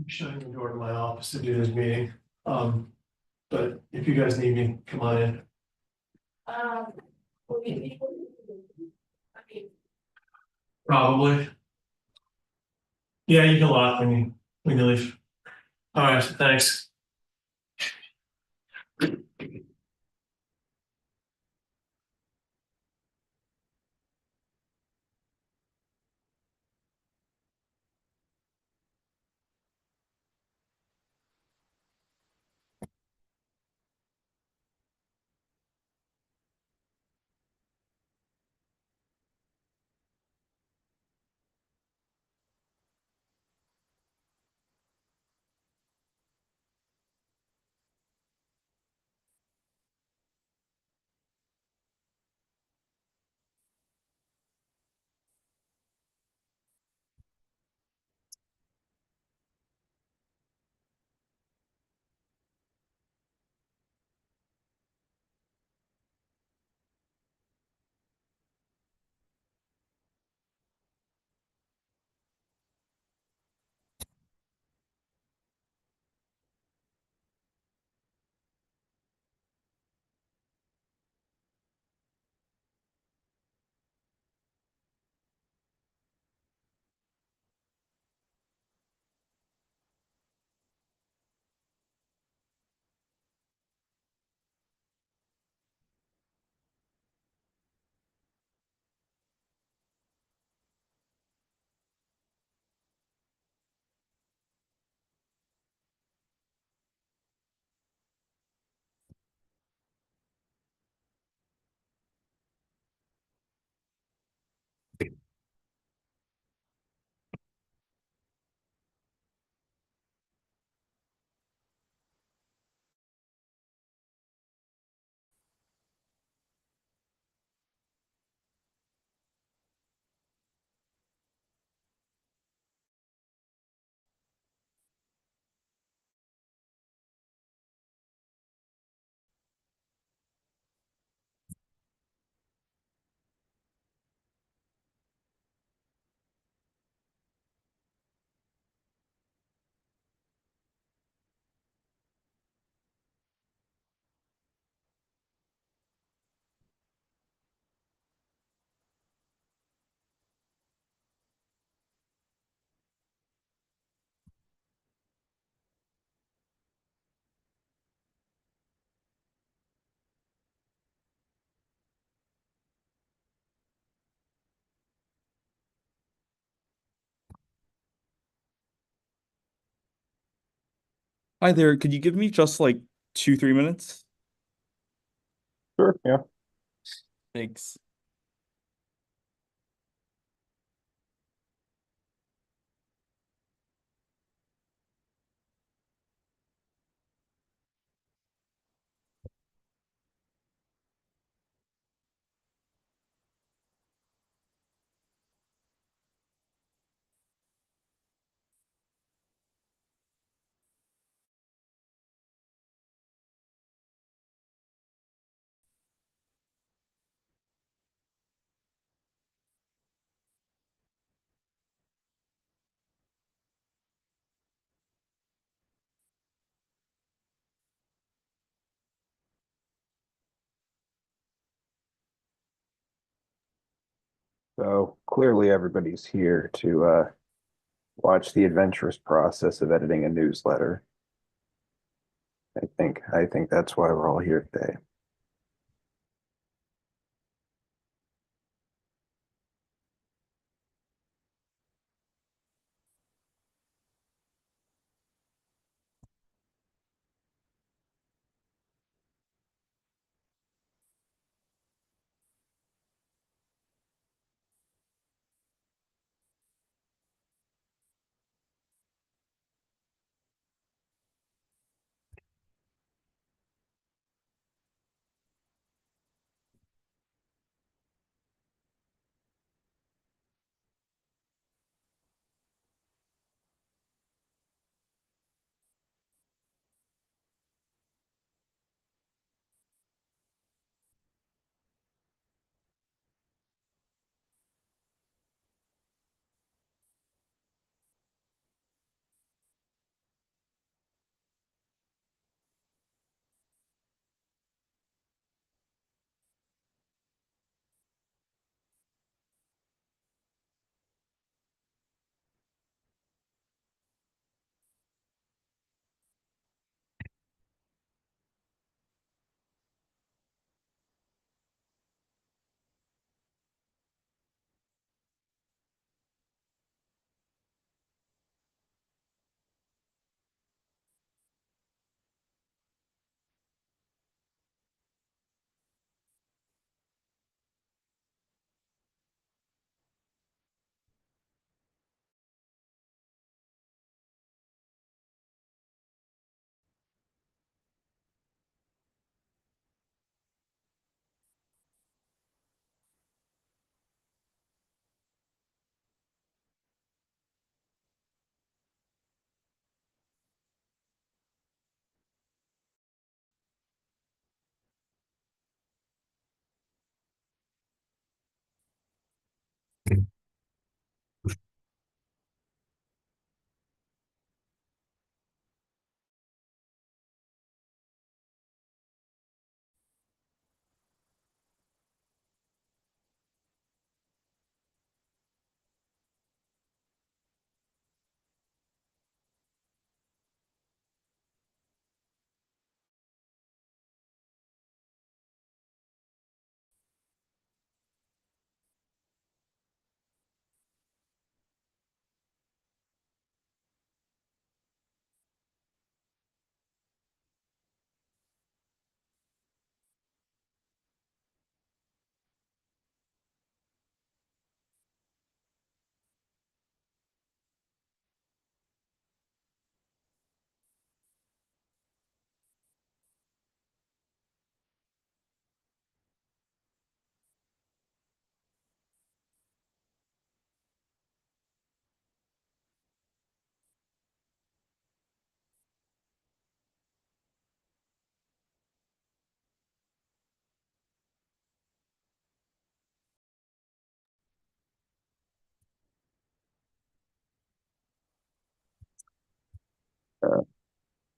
Shutting the door to my office to do this meeting. But if you guys need me, come on in. Will you be able to- I mean, Probably. Yeah, you can lock when you leave. All right, thanks. Hi there, could you give me just like 2, 3 minutes? Sure, yeah. Thanks. So clearly everybody's here to watch the adventurous process of editing a newsletter. I think that's why we're all here today.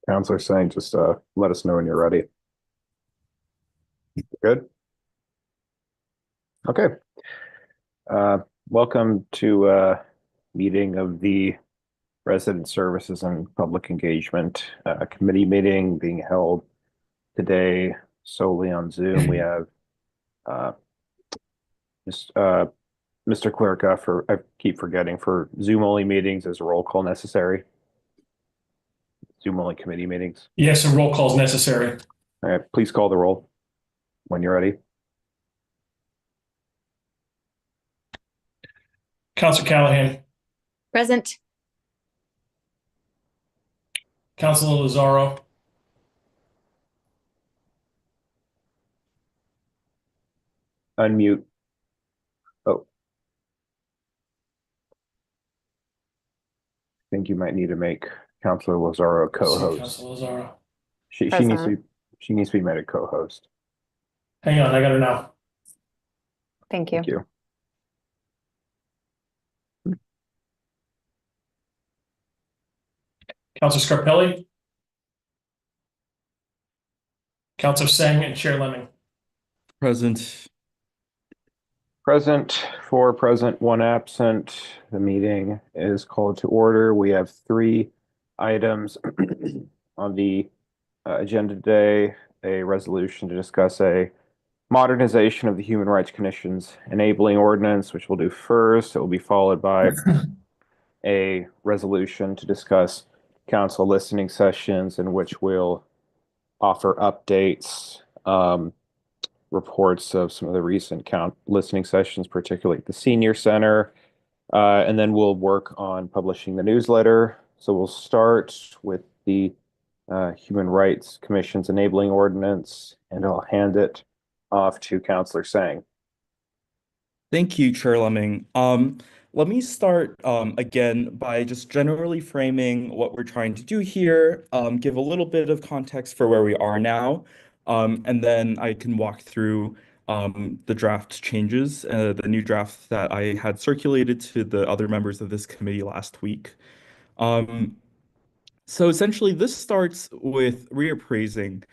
Counselor saying, just let us know when you're ready. Good? Okay. Welcome to meeting of the Resident Services and Public Engagement Committee meeting being held today solely on Zoom. We have Mr. Clerk, I keep forgetting, for Zoom only meetings, is a roll call necessary? Zoom only committee meetings. Yes, a roll call is necessary. All right, please call the roll when you're ready. Counselor Callahan, Present. Counselor Lazaro, Unmute. Oh. I think you might need to make Counselor Lazaro co-host. Counselor Lazaro. She needs to Present. be made a co-host. Hang on, I got her now. Thank you. Thank you. Counselor Scarpelli, Counselor Singh, and Chair Lemming. Present. Present, 4 present, 1 absent. The meeting is called to order. We have 3 items on the agenda today. A resolution to discuss a modernization of the Human Rights Commission's enabling ordinance, which we'll do first. It will be followed by a resolution to discuss council listening sessions, in which we'll offer updates, reports of some of the recent listening sessions, particularly at the Senior Center. And then we'll work on publishing the newsletter. So we'll start with the Human Rights Commission's enabling ordinance, and I'll hand it off to Counselor Sang. Thank you, Chair Lemming. Let me start again by just generally framing what we're trying to do here, give a little bit of context for where we are now, and then I can walk through the draft changes, the new draft that I had circulated to the other members of this committee last week. So essentially, this starts with reappraising,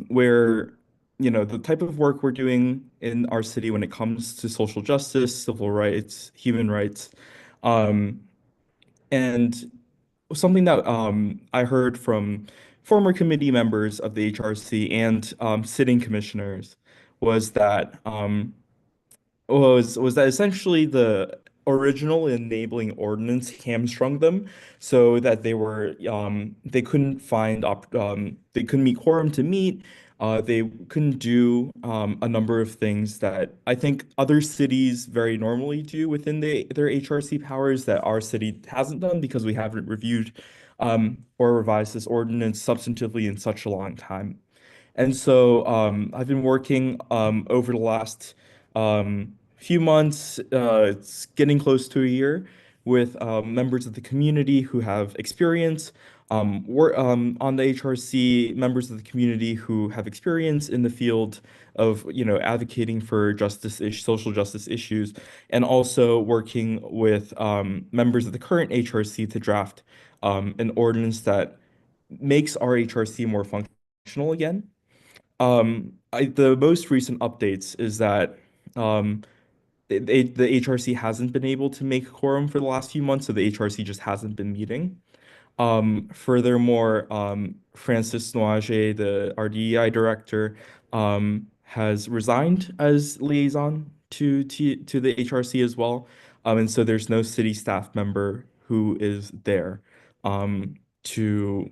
where the type of work we're doing in our city when it comes to social justice, civil rights, human rights, and something that I heard from former committee members of the HRC and sitting commissioners was that essentially the original enabling ordinance hamstrung them so that they couldn't they couldn't meet quorum to meet, they couldn't do a number of things that I think other cities very normally do within their HRC powers that our city hasn't done because we haven't reviewed or revised this ordinance substantively in such a long time. And so I've been working over the last few months, it's getting close to a year, with members of the community who have experience, on the HRC, members of the community who have experience in the field of, advocating for social justice issues, and also working with members of the current HRC to draft an ordinance that makes our HRC more functional again. The most recent updates is that the HRC hasn't been able to make a quorum for the last few months, so the HRC just hasn't been meeting. Furthermore, Francis Noage, the RDEI director, has resigned as liaison to the HRC as well. And so there's no city staff member who is there to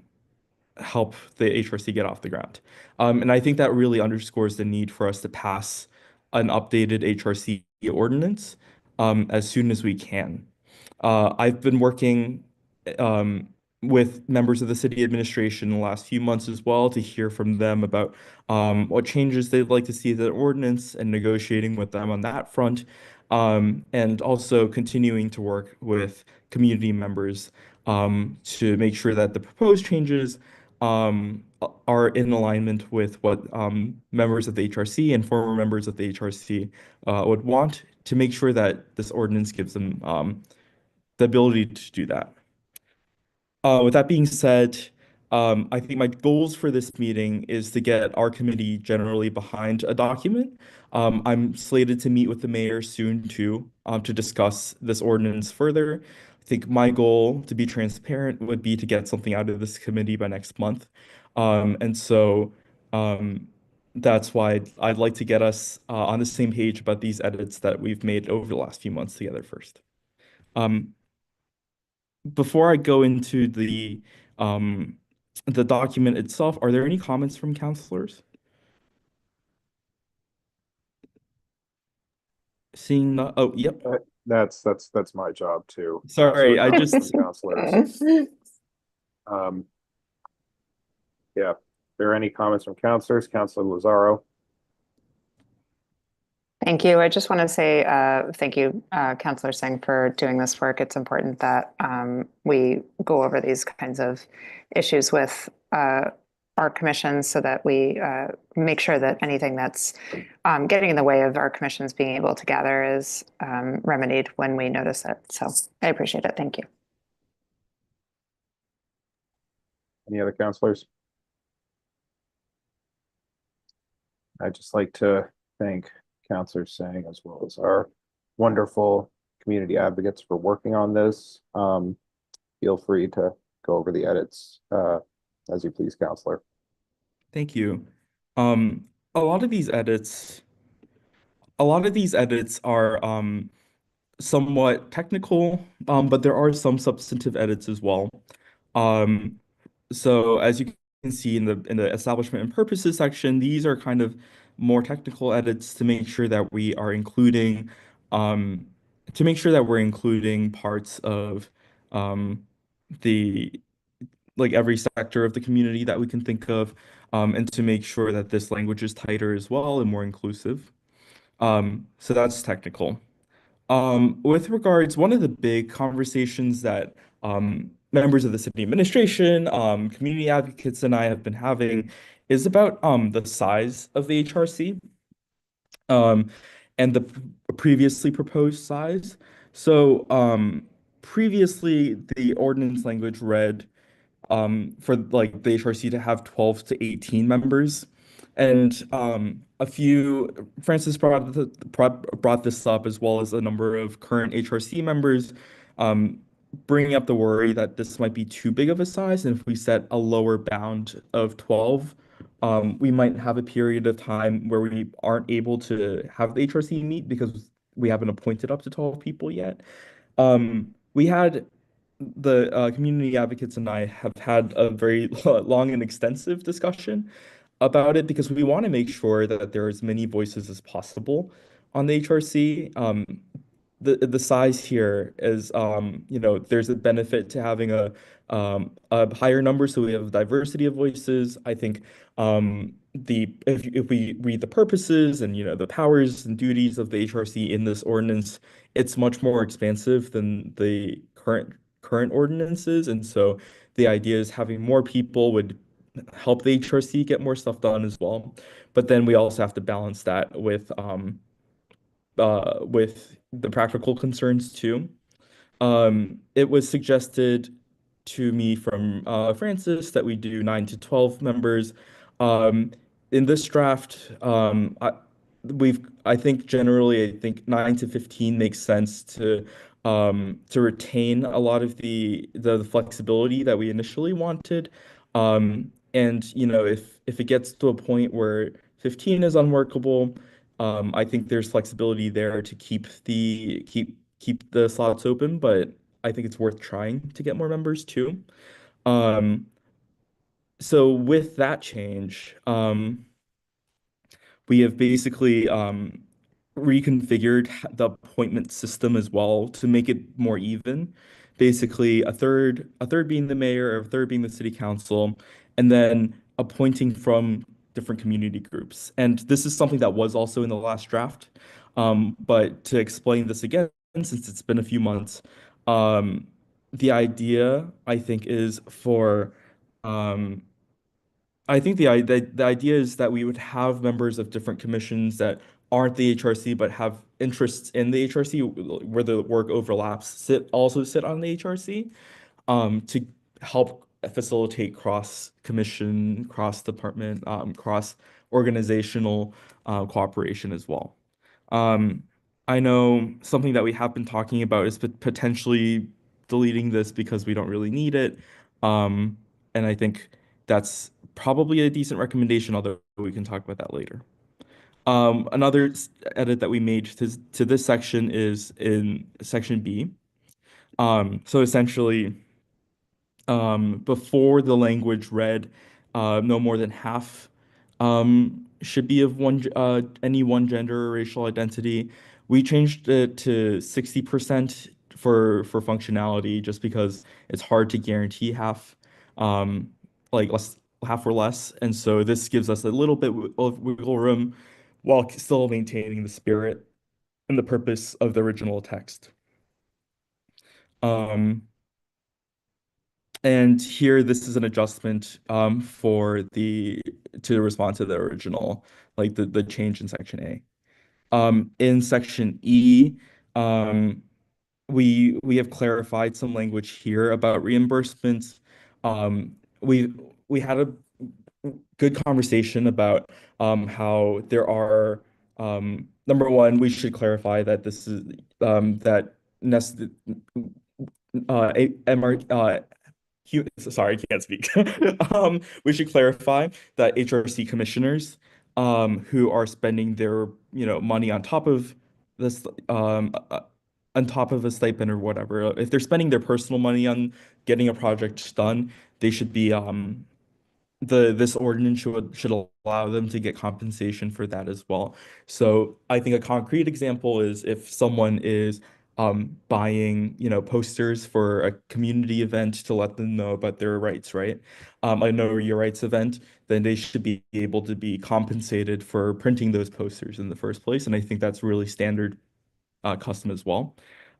help the HRC get off the ground. And I think that really underscores the need for us to pass an updated HRC ordinance as soon as we can. I've been working with members of the city administration in the last few months as well to hear from them about what changes they'd like to see to the ordinance and negotiating with them on that front. And also continuing to work with community members to make sure that the proposed changes are in alignment with what members of the HRC and former members of the HRC would want, to make sure that this ordinance gives them the ability to do that. With that being said, I think my goals for this meeting is to get our committee generally behind a document. I'm slated to meet with the mayor soon too, to discuss this ordinance further. I think my goal, to be transparent, would be to get something out of this committee by next month. And so that's why I'd like to get us on the same page about these edits that we've made over the last few months together first. Um, Before I go into the document itself, are there any comments from counselors? Seeing no, oh, yep. That's my job too. Sorry, I Comments just from counselors. Yeah, there are any comments from counselors? Counselor Lazaro? Thank you. I just want to say thank you, Councillor Singh, for doing this work. It's important that we go over these kinds of issues with our commissions so that we make sure that anything that's getting in the way of our commissions being able to gather is remedied when we notice it. So I appreciate it. Thank you. Any other counselors? I'd just like to thank Counselor Singh as well as our wonderful community advocates for working on this. Feel free to go over the edits as you please, Counselor. thank you. Um, a lot of these edits, a lot of these edits are somewhat technical, but there are some substantive edits as well. Um, so as you can see in the establishment and purposes section, these are kind of more technical edits to make sure that we are including um, parts of the like every sector of the community that we can think of, and to make sure that this language is tighter as well and more inclusive. So that's technical. With regards, one of the big conversations that members of the city administration, community advocates, and I have been having is about the size of the HRC, um, and the previously proposed size. So previously, the ordinance language read for like the HRC to have 12 to 18 members. And a few, Francis brought this up as well as a number of current HRC members, bringing up the worry that this might be too big of a size. And if we set a lower bound of 12, we might have a period of time where we aren't able to have the HRC meet because we haven't appointed up to 12 people yet. We had the community advocates and I have had a very long and extensive discussion about it because we want to make sure that there are as many voices as possible on the HRC. The size here is, there's a benefit to having a higher number, so we have diversity of voices. I think if we read the purposes and the powers and duties of the HRC in this ordinance, it's much more expansive than the current ordinances, and so the idea is having more people would help the HRC get more stuff done as well. But then we also have to balance that with the practical concerns too. It was suggested to me from Francis that we do 9 to 12 members. In this draft, I think generally, I think 9 to 15 makes sense to retain a lot of the flexibility that we initially wanted. And if it gets to a point where 15 is unworkable, I think there's flexibility there to keep the slots open, but I think it's worth trying to get more members too. Um, so with that change, we have basically reconfigured the appointment system as well to make it more even. Basically, a third being the mayor, a third being the city council, and then appointing from different community groups. And this is something that was also in the last draft. But to explain this again, since it's been a few months, the idea I think is for I think the idea is that we would have members of different commissions that aren't the HRC but have interests in the HRC where the work overlaps also sit on the HRC, to help facilitate cross commission, cross department, cross organizational cooperation as well. Um, I know something that we have been talking about is potentially deleting this because we don't really need it. And I think that's probably a decent recommendation, although we can talk about that later. Another edit that we made to this section is in section B. So essentially, before the language read, no more than half should be of any one gender or racial identity. We changed it to 60% for functionality, just because it's hard to guarantee half, um, like half or less, and so this gives us a little bit of wiggle room while still maintaining the spirit and the purpose of the original text. Um, And here, this is an adjustment to respond to the original, like the change in section A. In section E, um, we have clarified some language here about reimbursements. We had a good conversation about how there are number one, we should clarify that this is that nest MR sorry, I can't speak. We should clarify that HRC commissioners who are spending their, money on top of this on top of a stipend or whatever, if they're spending their personal money on getting a project done, they should be this ordinance should allow them to get compensation for that as well. So I think a concrete example is if someone is buying, posters for a community event to let them know about their rights, right? A Know Your Rights event, then they should be able to be compensated for printing those posters in the first place. And I think that's really standard custom as well.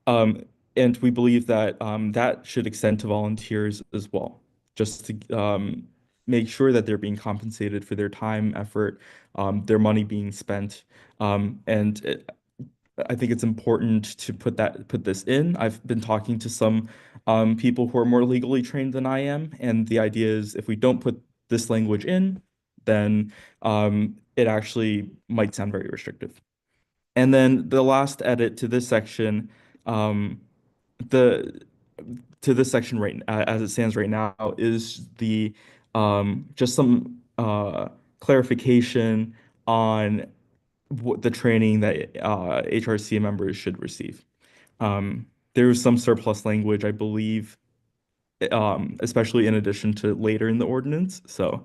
And we believe that that should extend to volunteers as well, just to make sure that they're being compensated for their time, effort, their money being spent. I think it's important to put this in. I've been talking to some people who are more legally trained than I am, and the idea is if we don't put this language in, then it actually might sound very restrictive. And then the last edit to this section, the to this section right as it stands right now is the just some clarification on what the training that HRC members should receive. There's some surplus language, I believe, especially in addition to later in the ordinance. So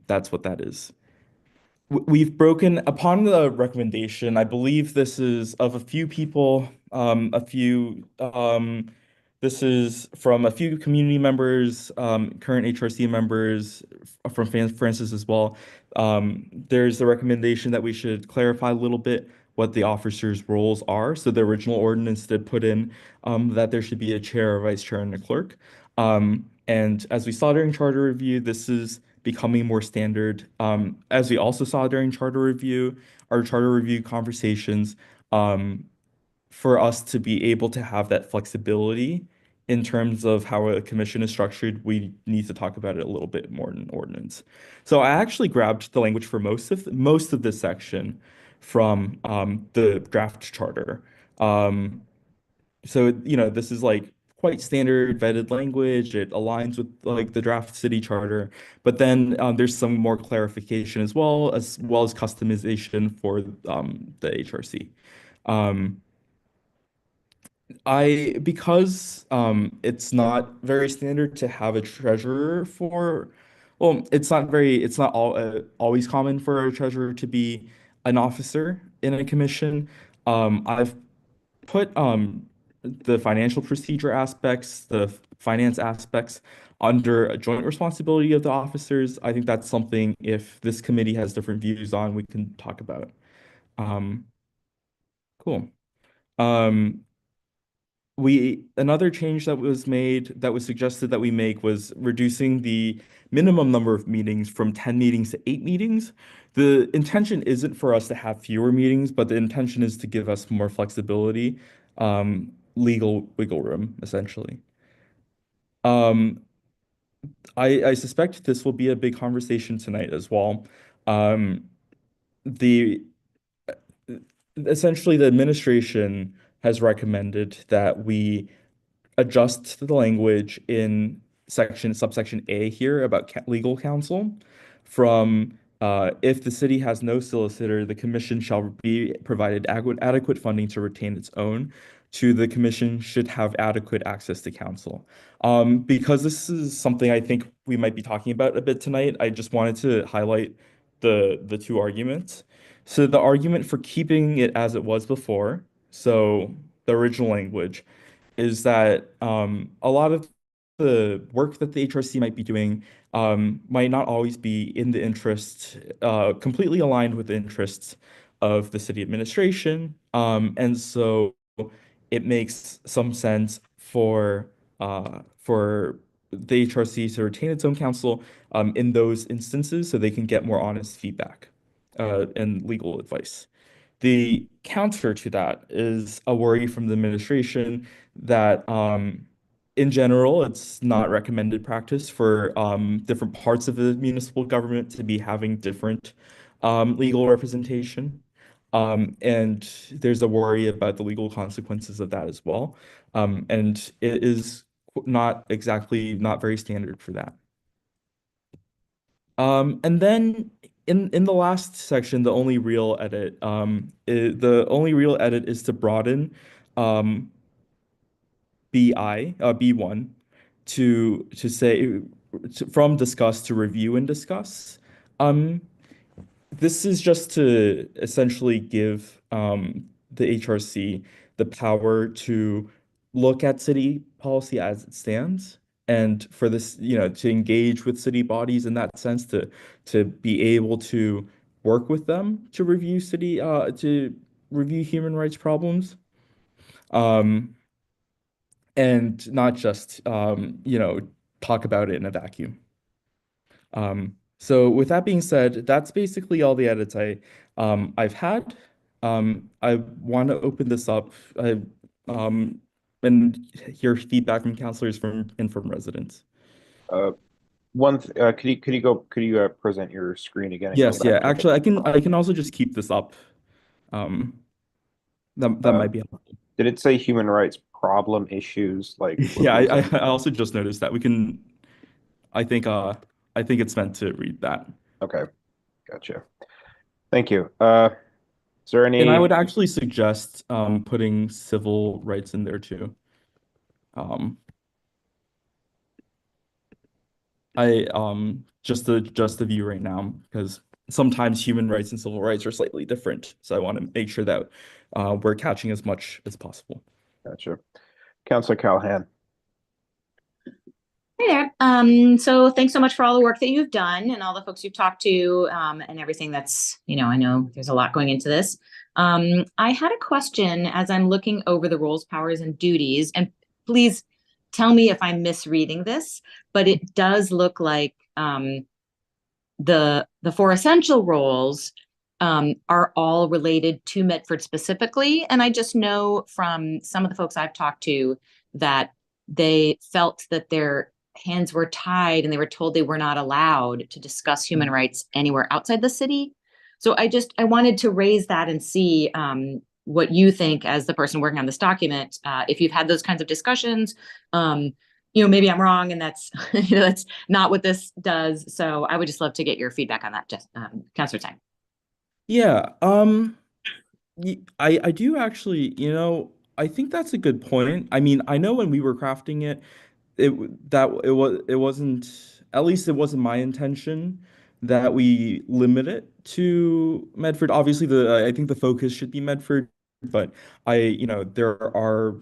that's what that is. We've broken upon the recommendation. I believe this is of a few people, this is from a few community members, current HRC members, from Francis as well. There's the recommendation that we should clarify a little bit what the officers' roles are. So the original ordinance did put in that there should be a chair, a vice chair, and a clerk. And as we saw during charter review, this is becoming more standard. As we also saw during our charter review conversations, for us to be able to have that flexibility in terms of how a commission is structured, we need to talk about it a little bit more in ordinance. So I actually grabbed the language for most of this section from the draft charter. So, this is like quite standard vetted language. It aligns with like the draft city charter, but then there's some more clarification as well as customization for the HRC. Because it's not very standard to have a treasurer well, it's not always common for a treasurer to be an officer in a commission. I've put the financial procedure aspects, the finance aspects under a joint responsibility of the officers. I think that's something if this committee has different views on, we can talk about. Um, cool. Um, Another change that was suggested that we make was reducing the minimum number of meetings from 10 meetings to 8 meetings. The intention isn't for us to have fewer meetings, but the intention is to give us more flexibility, legal wiggle room, essentially. Um, I suspect this will be a big conversation tonight as well. Um, the Essentially the administration has recommended that we adjust the language in subsection A here about legal counsel from if the city has no solicitor, the commission shall be provided adequate funding to retain its own, to the commission should have adequate access to counsel. Because this is something I think we might be talking about a bit tonight, I just wanted to highlight the two arguments. So the argument for keeping it as it was before, so the original language, is that a lot of the work that the HRC might be doing might not always be in the interest, completely aligned with the interests of the city administration. And so it makes some sense for the HRC to retain its own counsel in those instances so they can get more honest feedback and legal advice. The counter to that is a worry from the administration that, in general, it's not recommended practice for different parts of the municipal government to be having different legal representation. And there's a worry about the legal consequences of that as well. And it is not very standard for that. And then in the last section, the only real edit, is to broaden B1 to say from discuss to review and discuss. This is just to essentially give the HRC the power to look at city policy as it stands, and for this, to engage with city bodies in that sense, to be able to work with them to review human rights problems, um, and not just talk about it in a vacuum. So with that being said, that's basically all the edits I've had. I want to open this up and hear feedback from counselors and from residents. Could you present your screen again? And go Yes, yeah. back to Actually, I can also just keep this up. That might be helpful. Did it say human rights problem issues? Like, Yeah, I also just noticed that we can. I think it's meant to read that. Okay, gotcha. Thank you. Is there any? And I would actually suggest putting civil rights in there too. Just the view right now, because sometimes human rights and civil rights are slightly different. So I want to make sure that we're catching as much as possible. Gotcha. Councilor Callahan. Hey there. So thanks so much for all the work that you've done and all the folks you've talked to, and everything that's, I know there's a lot going into this. I had a question as I'm looking over the roles, powers, and duties, and please tell me if I'm misreading this, but it does look like the four essential roles are all related to Medford specifically. And I just know from some of the folks I've talked to that they felt that their hands were tied and they were told they were not allowed to discuss human rights anywhere outside the city. So I wanted to raise that and see what you think as the person working on this document, if you've had those kinds of discussions. Maybe I'm wrong and that's, that's not what this does. So I would just love to get your feedback on that, Councilor Tsang. Yeah, I do actually, I think that's a good point. I mean, I know when we were crafting it, it wasn't, at least it wasn't my intention that we limit it to Medford. Obviously, I think the focus should be Medford, but there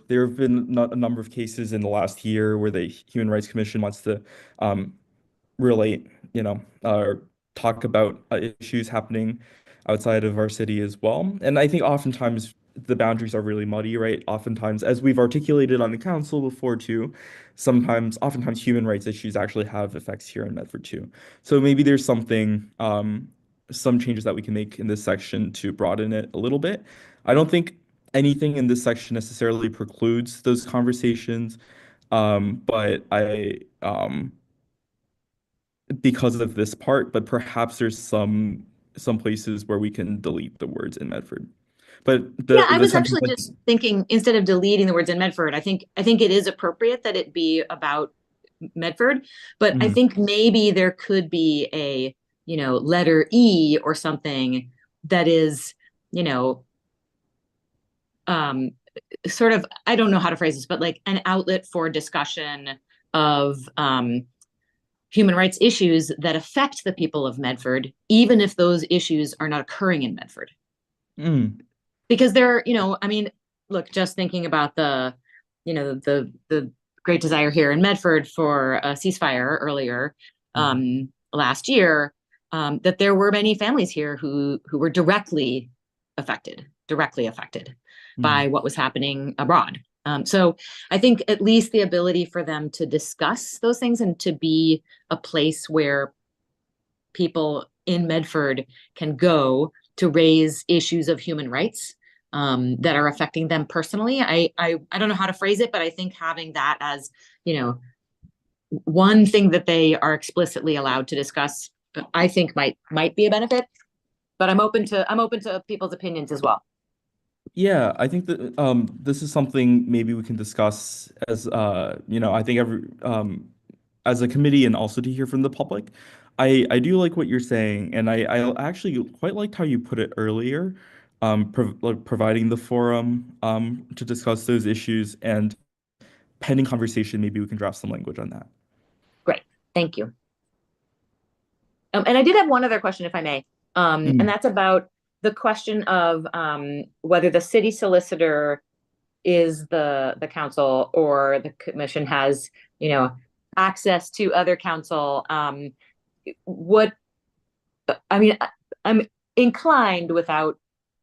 have been a number of cases in the last year where the Human Rights Commission wants to relate, or talk about issues happening outside of our city as well. And I think oftentimes the boundaries are really muddy, right? Oftentimes, as we've articulated on the council before too, oftentimes human rights issues actually have effects here in Medford too. So maybe there's some changes that we can make in this section to broaden it a little bit. I don't think anything in this section necessarily precludes those conversations, but because of this part, but perhaps there's some places where we can delete the words in Medford. But Yeah, I the was sentence actually just thinking, instead of deleting the words in Medford, I think it is appropriate that it be about Medford, but I Mm. think maybe there could be a, letter E or something that is, um, sort of, I don't know how to phrase this, but like an outlet for discussion of human rights issues that affect the people of Medford, even if those issues are not occurring in Medford. Mm. Because I mean, look, just thinking about the great desire here in Medford for a ceasefire earlier last year, that there were many families here who were directly affected by what was happening abroad. So I think at least the ability for them to discuss those things and to be a place where people in Medford can go to raise issues of human rights that are affecting them personally. I don't know how to phrase it, but I think having that as, one thing that they are explicitly allowed to discuss, I think might be a benefit. But I'm open to people's opinions as well. Yeah, I think that this is something maybe we can discuss as I think as a committee and also to hear from the public. I do like what you're saying, and I actually quite liked how you put it earlier, providing the forum to discuss those issues, and pending conversation, maybe we can draft some language on that. Great, thank you. And I did have one other question, if I may, and that's about the question of whether the city solicitor is the council or the commission has, access to other counsel. What I mean, I'm inclined, without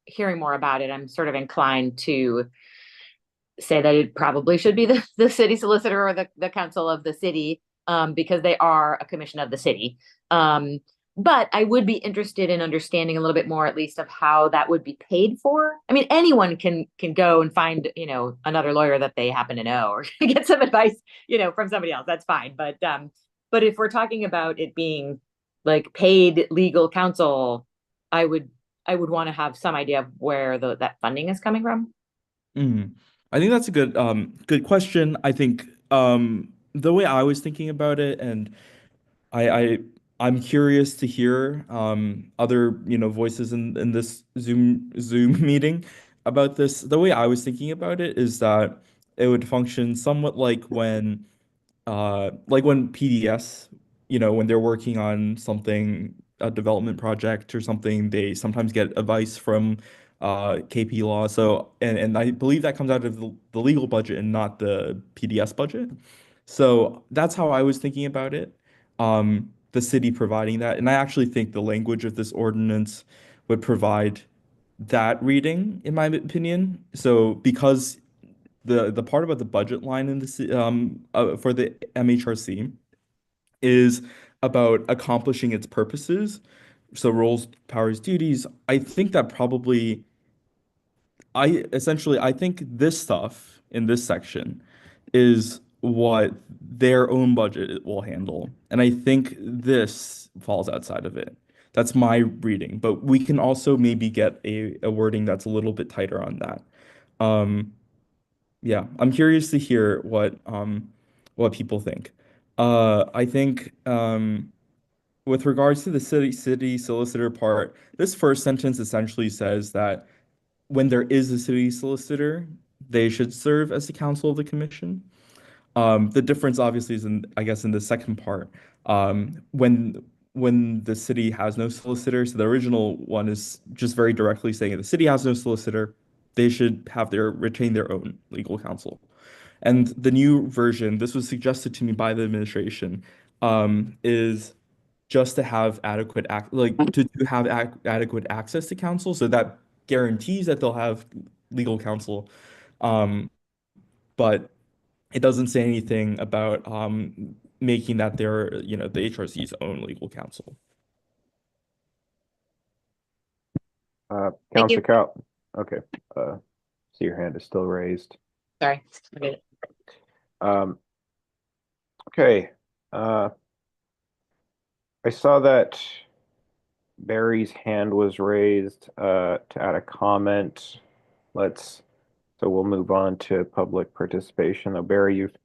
hearing more about it, I'm sort of inclined to say that it probably should be the city solicitor or the council of the city, because they are a commission of the city. But I would be interested in understanding a little bit more, at least, of how that would be paid for. I mean, anyone can go and find, another lawyer that they happen to know, or get some advice, from somebody else. That's fine. But if we're talking about it being like paid legal counsel, I would want to have some idea of where that funding is coming from. I think that's a good question. I think the way I was thinking about it, and I'm curious to hear other voices in this Zoom meeting about this. The way I was thinking about it is that it would function somewhat like when PDS, when they're working on something, a development project or something, they sometimes get advice from KP Law. So, and I believe that comes out of the legal budget and not the PDS budget. So that's how I was thinking about it. The city providing that. And I actually think the language of this ordinance would provide that reading, in my opinion. So because the part about the budget line in for the MHRC is about accomplishing its purposes. So roles, powers, duties. I think that probably I think this stuff in this section is what their own budget will handle. And I think this falls outside of it. That's my reading. But we can also maybe get a wording that's a little bit tighter on that. Yeah, I'm curious to hear what people think. I think with regards to the city solicitor part, this first sentence essentially says that when there is a city solicitor, they should serve as the counsel of the commission. The difference obviously is I guess in the second part. When the city has no solicitor, so the original one is just very directly saying the city has no solicitor, they should retain their own legal counsel. And the new version, this was suggested to me by the administration, is just to have adequate access to counsel, so that guarantees that they'll have legal counsel. But it doesn't say anything about making that the HRC's own legal counsel. Thank you. Counselor Cow. Okay. See, your hand is still raised. Sorry. Okay. Okay. I saw that Barry's hand was raised to add a comment. So we'll move on to public participation. Now, Barry, you've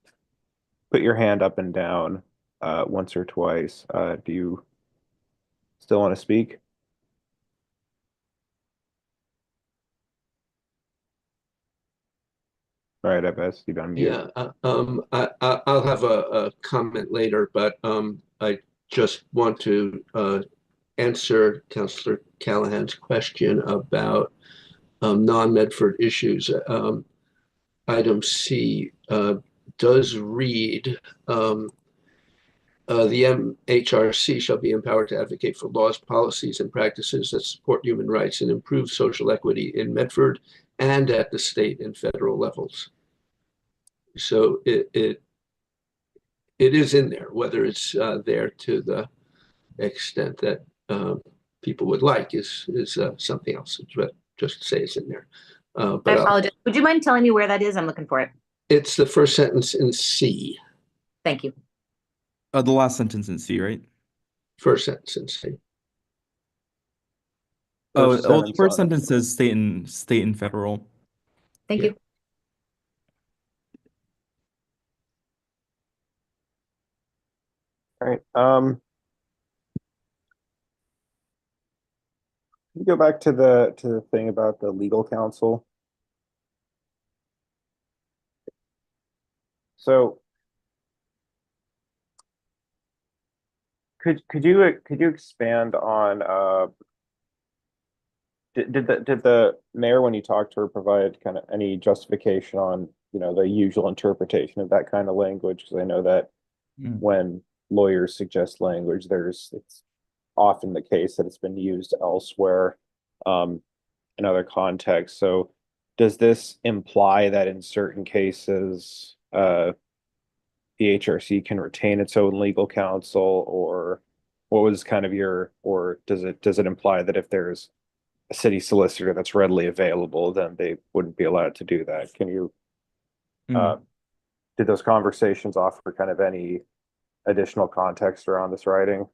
put your hand up and down once or twice. Do you still want to speak? All right, I've asked you to unmute. Yeah, I'll have a comment later, but I just want to answer Councillor Callahan's question about non-Medford issues. Item C does read, the MHRC shall be empowered to advocate for laws, policies, and practices that support human rights and improve social equity in Medford and at the state and federal levels. So it is in there, whether it's there to the extent that people would like is something else. But just to say it's in there. I But apologize. Would you mind telling me where that is? I'm looking for it. it's the first sentence in C. Thank you. The last sentence in C, right? First sentence in C. Oh, First well, the sentence first on it. sentence says state and federal. Thank Yeah. you. All right. Can you go back to the thing about the legal counsel? So could you expand on did the mayor, when you talked to her, provide kind of any justification on, you know, the usual interpretation of that kind of language? Because I know that when lawyers suggest language, it's often the case that it's been used elsewhere in other contexts. So does this imply that in certain cases the HRC can retain its own legal counsel, or what was kind of or does it imply that if there's a city solicitor that's readily available, then they wouldn't be allowed to do that? Can you did those conversations offer kind of any additional context around this writing?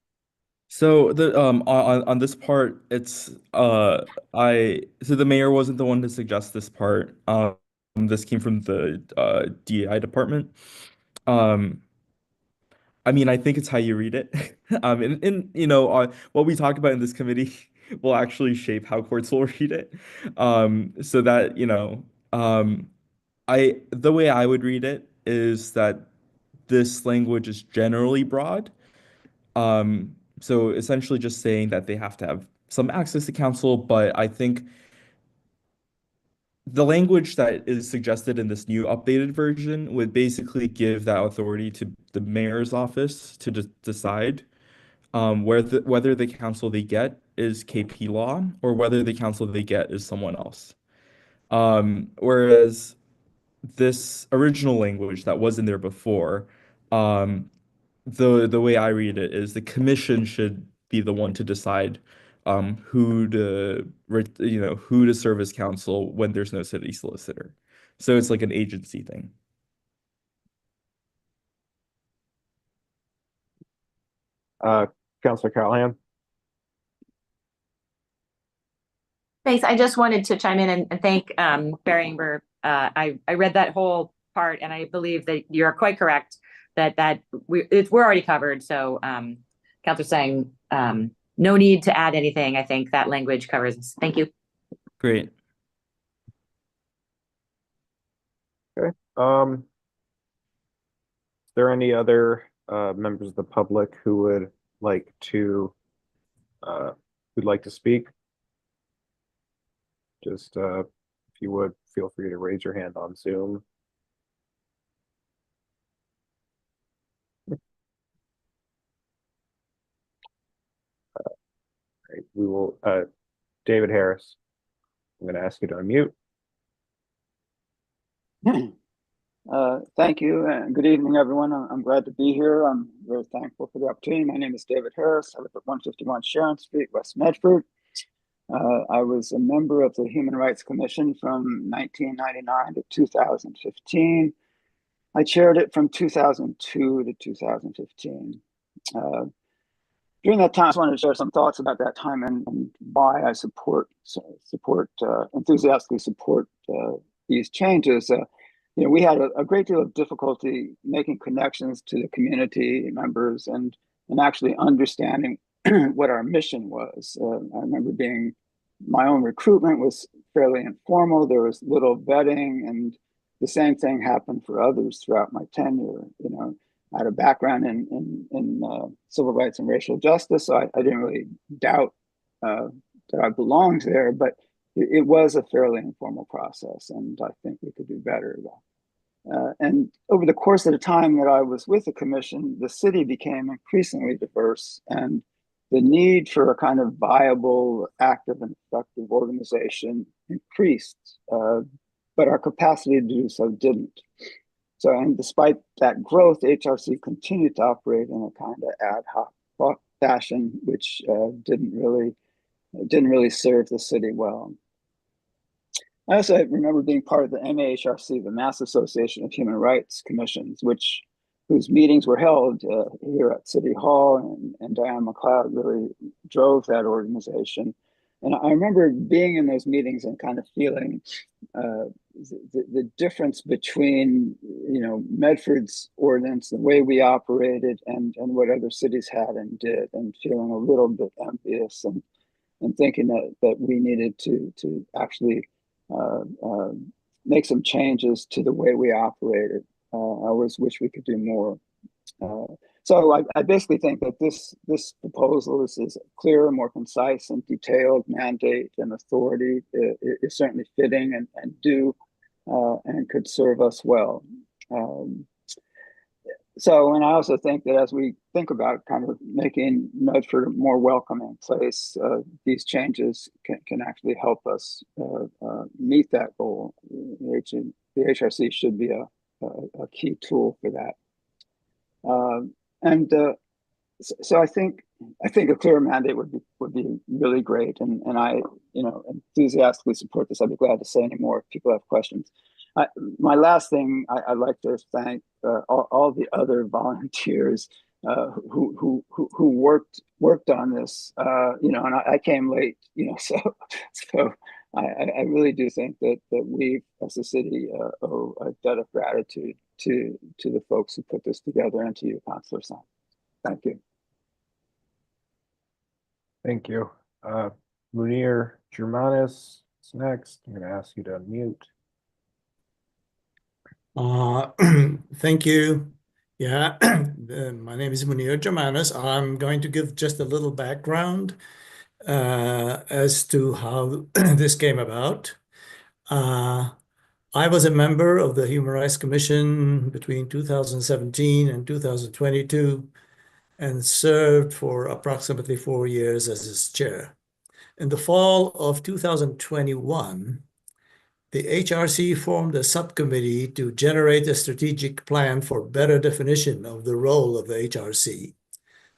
So the on this part, it's so the mayor wasn't the one to suggest this part. This came from the DEI department. I mean, I think it's how you read it. And you know, what we talk about in this committee will actually shape how courts will read it. So that, you know, the way I would read it is that this language is generally broad. So essentially just saying that they have to have some access to counsel, but I think the language that is suggested in this new updated version would basically give that authority to the mayor's office to decide whether the counsel they get is KP Law or whether the counsel they get is someone else. Whereas this original language that was in there before, the way I read it is the commission should be the one to decide who to serve as counsel when there's no city solicitor. So it's like an agency thing. Councilor Callahan? Thanks. I just wanted to chime in and thank Barry Ingber. I read that whole part, and I believe that you're quite correct that we're already covered. So Councilor saying no need to add anything. I think that language covers us. Thank you. Great. Okay. Is there any other members of the public who would like to speak? Just if you would, feel free to raise your hand on Zoom. Right, we will David Harris, I'm going to ask you to unmute. Thank you, and good evening, everyone. I'm glad to be here. I'm very thankful for the opportunity. My name is David Harris. I live at 151 Sharon Street, West Medford. I was a member of the Human Rights Commission from 1999 to 2015. I chaired it from 2002 to 2015. during that time, I just wanted to share some thoughts about that time and why I enthusiastically support these changes. We had a great deal of difficulty making connections to the community members and actually understanding what our mission was. I remember my own recruitment was fairly informal. There was little vetting, and the same thing happened for others throughout my tenure. I had a background in civil rights and racial justice, so I didn't really doubt that I belonged there, but it was a fairly informal process, and I think we could do better. And over the course of the time that I was with the commission, the city became increasingly diverse, and the need for a kind of viable, active, and effective organization increased, but our capacity to do so didn't. So, and despite that growth, HRC continued to operate in a kind of ad hoc fashion, which didn't really serve the city well. I also remember being part of the MAHRC, the Mass Association of Human Rights Commissions, whose meetings were held here at City Hall, and Diane McLeod really drove that organization. And I remember being in those meetings and kind of feeling the difference between, Medford's ordinance, the way we operated, and what other cities had and did, and feeling a little bit envious and thinking that we needed to actually make some changes to the way we operated. I always wish we could do more. So I basically think that this proposal is a clearer, more concise and detailed mandate and authority is certainly fitting and due and could serve us well. And I also think that as we think about kind of making Medford a more welcoming place, these changes can actually help us meet that goal. The HRC should be a key tool for that. So I think a clear mandate would be really great, and I enthusiastically support this. I'd be glad to say any more if people have questions. My last thing, I'd like to thank all the other volunteers who worked on this. And I came late. So I really do think that we as a city owe a debt of gratitude to the folks who put this together, and to you, Councilor Song. Thank you. Thank you. Munir Germanis is next. I'm going to ask you to unmute. Thank you. Yeah, my name is Munir Germanis. I'm going to give just a little background as to how this came about. I was a member of the Human Rights Commission between 2017 and 2022 and served for approximately 4 years as its chair. In the fall of 2021, the HRC formed a subcommittee to generate a strategic plan for better definition of the role of the HRC,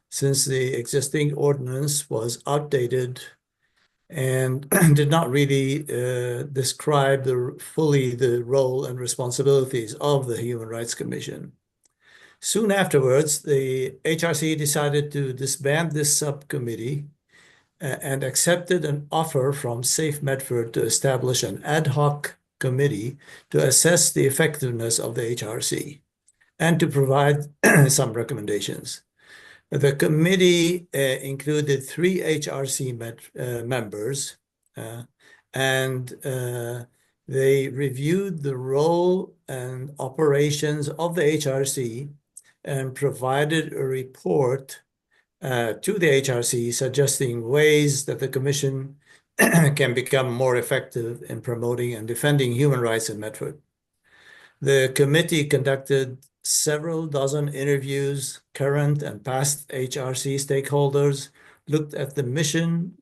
since the existing ordinance was outdated and did not really describe fully the role and responsibilities of the Human Rights Commission. Soon afterwards, the HRC decided to disband this subcommittee and accepted an offer from Safe Medford to establish an ad hoc committee to assess the effectiveness of the HRC and to provide some recommendations. The committee included 3 HRC members, and they reviewed the role and operations of the HRC and provided a report to the HRC suggesting ways that the Commission can become more effective in promoting and defending human rights in Medford. The committee conducted several dozen interviews, current and past HRC stakeholders, looked at the mission,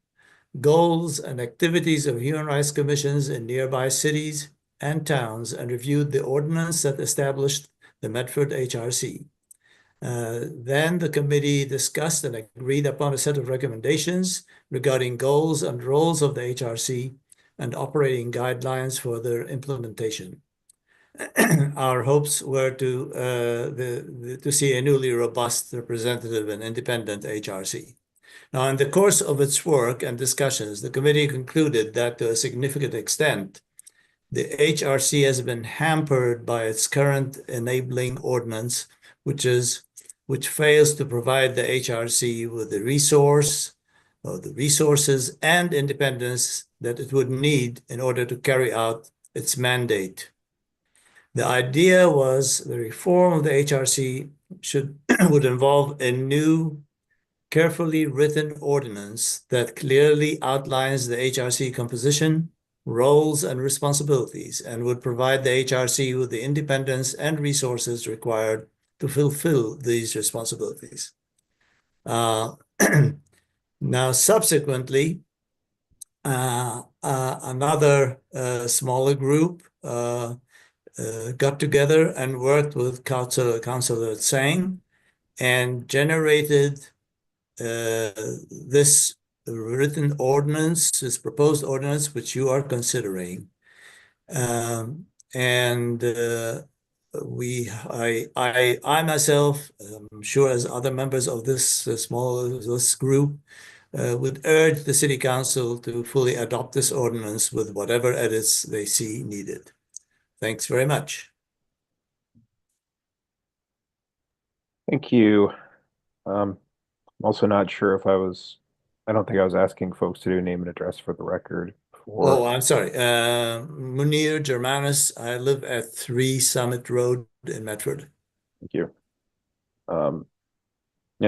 goals, and activities of human rights commissions in nearby cities and towns, and reviewed the ordinance that established the Medford HRC. Then the committee discussed and agreed upon a set of recommendations regarding goals and roles of the HRC and operating guidelines for their implementation. Our hopes were to see a newly robust, representative, and independent HRC. Now, in the course of its work and discussions, the committee concluded that to a significant extent, the HRC has been hampered by its current enabling ordinance, which fails to provide the HRC with the resources and independence that it would need in order to carry out its mandate. The idea was the reform of the HRC would involve a new, carefully written ordinance that clearly outlines the HRC composition, roles, and responsibilities, and would provide the HRC with the independence and resources required to fulfill these responsibilities. Now, subsequently, another smaller group got together and worked with Councillor Tsang and generated this written ordinance, this proposed ordinance, which you are considering. I myself, I'm sure as other members of this group, would urge the City Council to fully adopt this ordinance with whatever edits they see needed. Thanks very much. Thank you. I'm also not sure if I don't think I was asking folks to do name and address for the record. Oh, I'm sorry. Munir Germanus. I live at 3 Summit Road in Medford. Thank you. And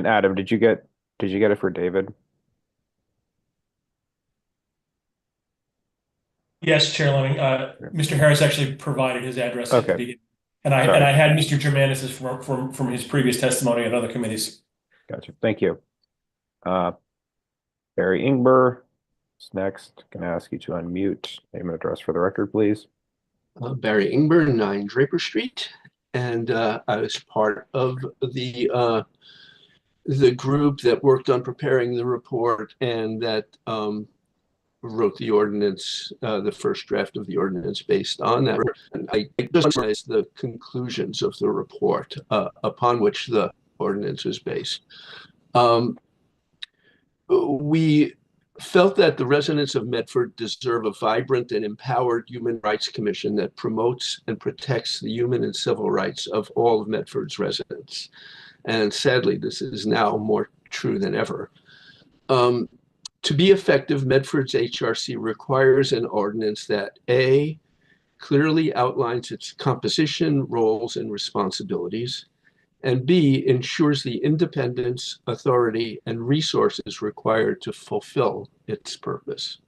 Adam, did you get it for David? Yes, Chair Lemming. Mr. Harris actually provided his address at the beginning. And I had Mr. Germanus's from his previous testimony on other committees. Gotcha. Thank you. Barry Ingber is next. Can I ask you to unmute, name and address for the record, please? Barry Ingber, 9 Draper Street. And I was part of the group that worked on preparing the report and that wrote the ordinance, the first draft of the ordinance based on that. And I just summarized the conclusions of the report upon which the ordinance was based. We felt that the residents of Medford deserve a vibrant and empowered human rights commission that promotes and protects the human and civil rights of all of Medford's residents. And sadly, this is now more true than ever. To be effective, Medford's HRC requires an ordinance that A, clearly outlines its composition, roles, and responsibilities, and B, ensures the independence, authority, and resources required to fulfill its purpose.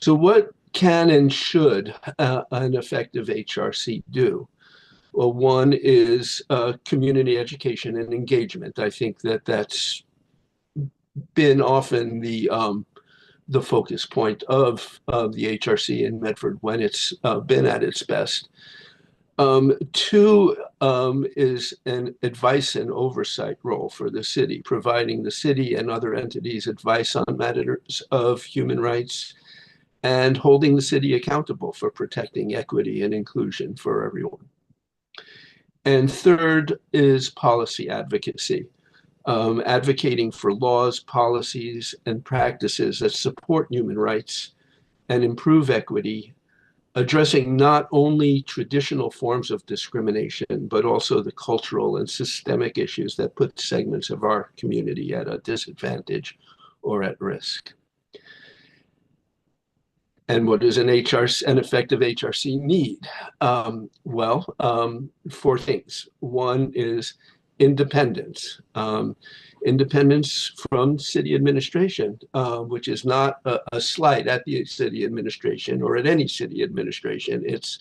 So what can and should an effective HRC do? Well, one is community education and engagement. I think that that's been often the focus point of the HRC in Medford when it's been at its best. 2 is an advice and oversight role for the city, providing the city and other entities advice on matters of human rights and holding the city accountable for protecting equity and inclusion for everyone. And 3rd is policy advocacy, advocating for laws, policies, and practices that support human rights and improve equity, addressing not only traditional forms of discrimination, but also the cultural and systemic issues that put segments of our community at a disadvantage or at risk. And what does an effective HRC need? 4 things. 1 is independence. Independence from city administration, which is not a slight at the city administration or at any city administration. It's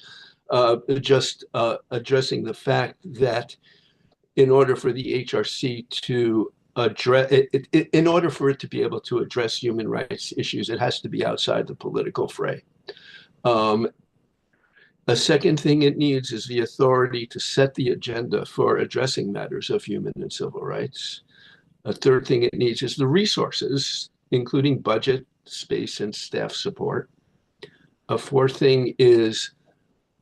just addressing the fact that in order for the HRC to address, in order for it to be able to address human rights issues, it has to be outside the political fray. A second thing it needs is the authority to set the agenda for addressing matters of human and civil rights. A third thing it needs is the resources, including budget, space, and staff support. A fourth thing is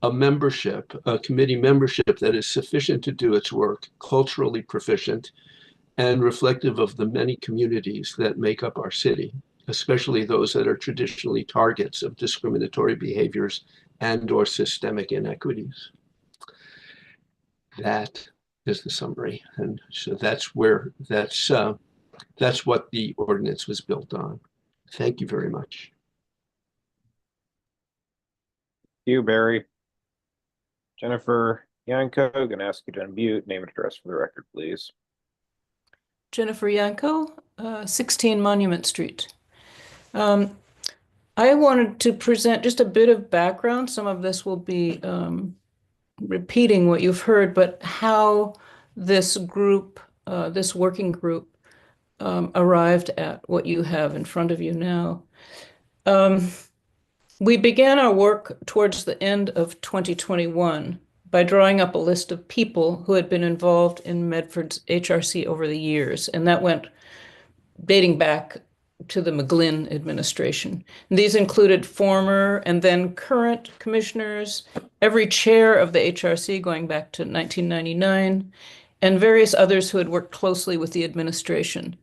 a membership, a committee membership that is sufficient to do its work, culturally proficient, and reflective of the many communities that make up our city, especially those that are traditionally targets of discriminatory behaviors and/or systemic inequities. That is the summary, and so that's what the ordinance was built on. Thank you very much. Thank you, Barry. Jennifer Yanko, gonna ask you to unmute, name and address for the record, please. Jennifer Yanko, 16 Monument Street. I wanted to present just a bit of background. Some of this will be repeating what you've heard, but how this group, this working group, arrived at what you have in front of you now. We began our work towards the end of 2021 by drawing up a list of people who had been involved in Medford's HRC over the years, and that went dating back to the McGlynn administration. And these included former and then current commissioners, every chair of the HRC going back to 1999, and various others who had worked closely with the administration.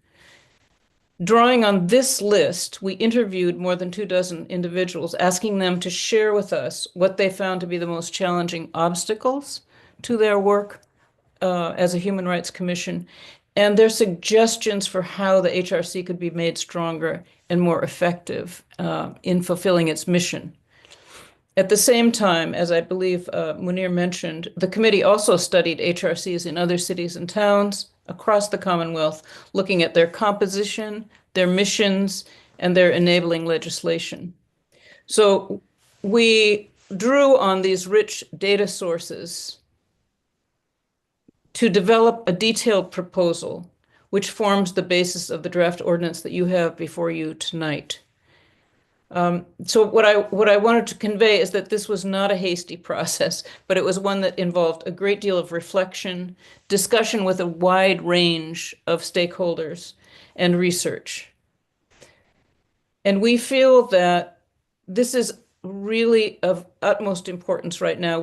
Drawing on this list, we interviewed more than 24 individuals, asking them to share with us what they found to be the most challenging obstacles to their work as a Human Rights Commission, and their suggestions for how the HRC could be made stronger and more effective in fulfilling its mission. At the same time, as I believe Munir mentioned, the committee also studied HRCs in other cities and towns across the Commonwealth, looking at their composition, their missions, and their enabling legislation. So we drew on these rich data sources to develop a detailed proposal, which forms the basis of the draft ordinance that you have before you tonight. So what I wanted to convey is that this was not a hasty process, but it was one that involved a great deal of reflection, discussion with a wide range of stakeholders, and research. And we feel that this is really of utmost importance right now.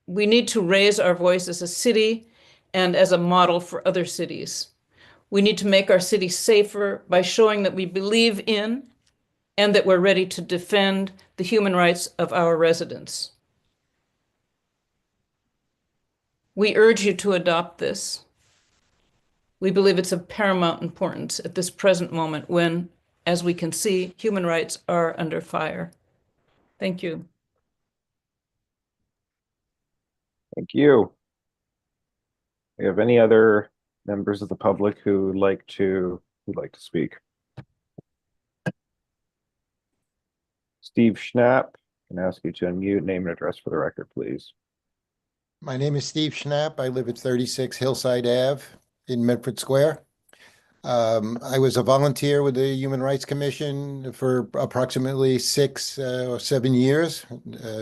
We need to raise our voice as a city and as a model for other cities. We need to make our city safer by showing that we believe in and that we're ready to defend the human rights of our residents. We urge you to adopt this. We believe it's of paramount importance at this present moment when, as we can see, human rights are under fire. Thank you. Thank you. Do you have any other members of the public who'd like to speak? Steve Schnapp, can I ask you to unmute, name and address for the record, please? My name is Steve Schnapp. I live at 36 Hillside Ave in Medford Square. I was a volunteer with the Human Rights Commission for approximately 6 or 7 years,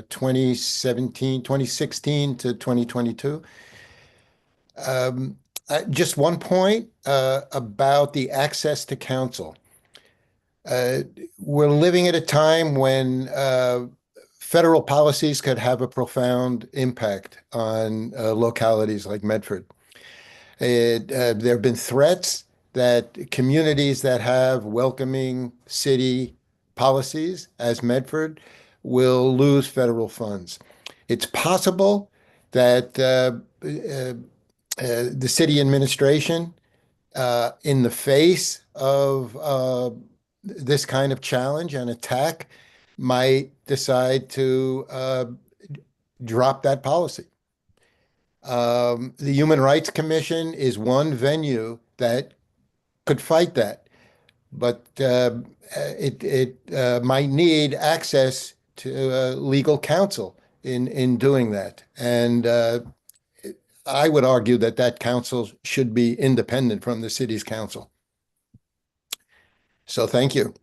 2016 to 2022. Just one point about the access to counsel. We're living at a time when federal policies could have a profound impact on localities like Medford. There have been threats that communities that have welcoming city policies, as Medford, will lose federal funds. It's possible that the city administration, in the face of this kind of challenge and attack, might decide to drop that policy. The Human Rights Commission is one venue that could fight that, but it might need access to legal counsel in doing that. And I would argue that that counsel should be independent from the city's council. So thank you.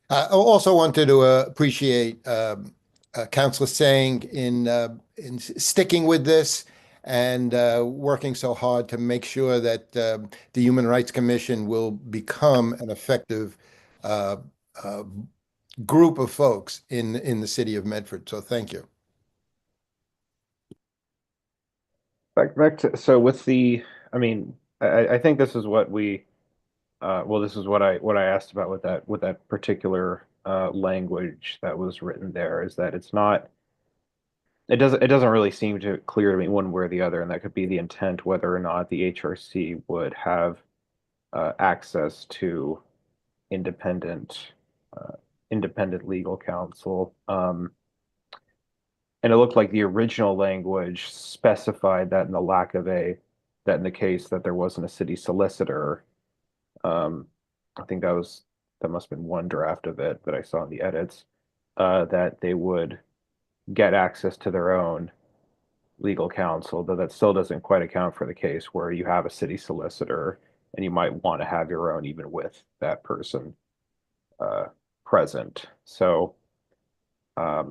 I also wanted to appreciate Councilor Tseng in sticking with this and working so hard to make sure that the Human Rights Commission will become an effective group of folks in the city of Medford. So thank you. Back to, so with the, I mean, I think this is what we, well, this is what I asked about with that particular language that was written there, is that it's not, it doesn't really seem to clear to me one way or the other, and that could be the intent, whether or not the HRC would have access to independent independent legal counsel. And it looked like the original language specified that in the lack of that in the case that there wasn't a city solicitor. I think that must have been one draft of it that I saw in the edits, that they would get access to their own legal counsel, though that still doesn't quite account for the case where you have a city solicitor and you might want to have your own even with that person present. So I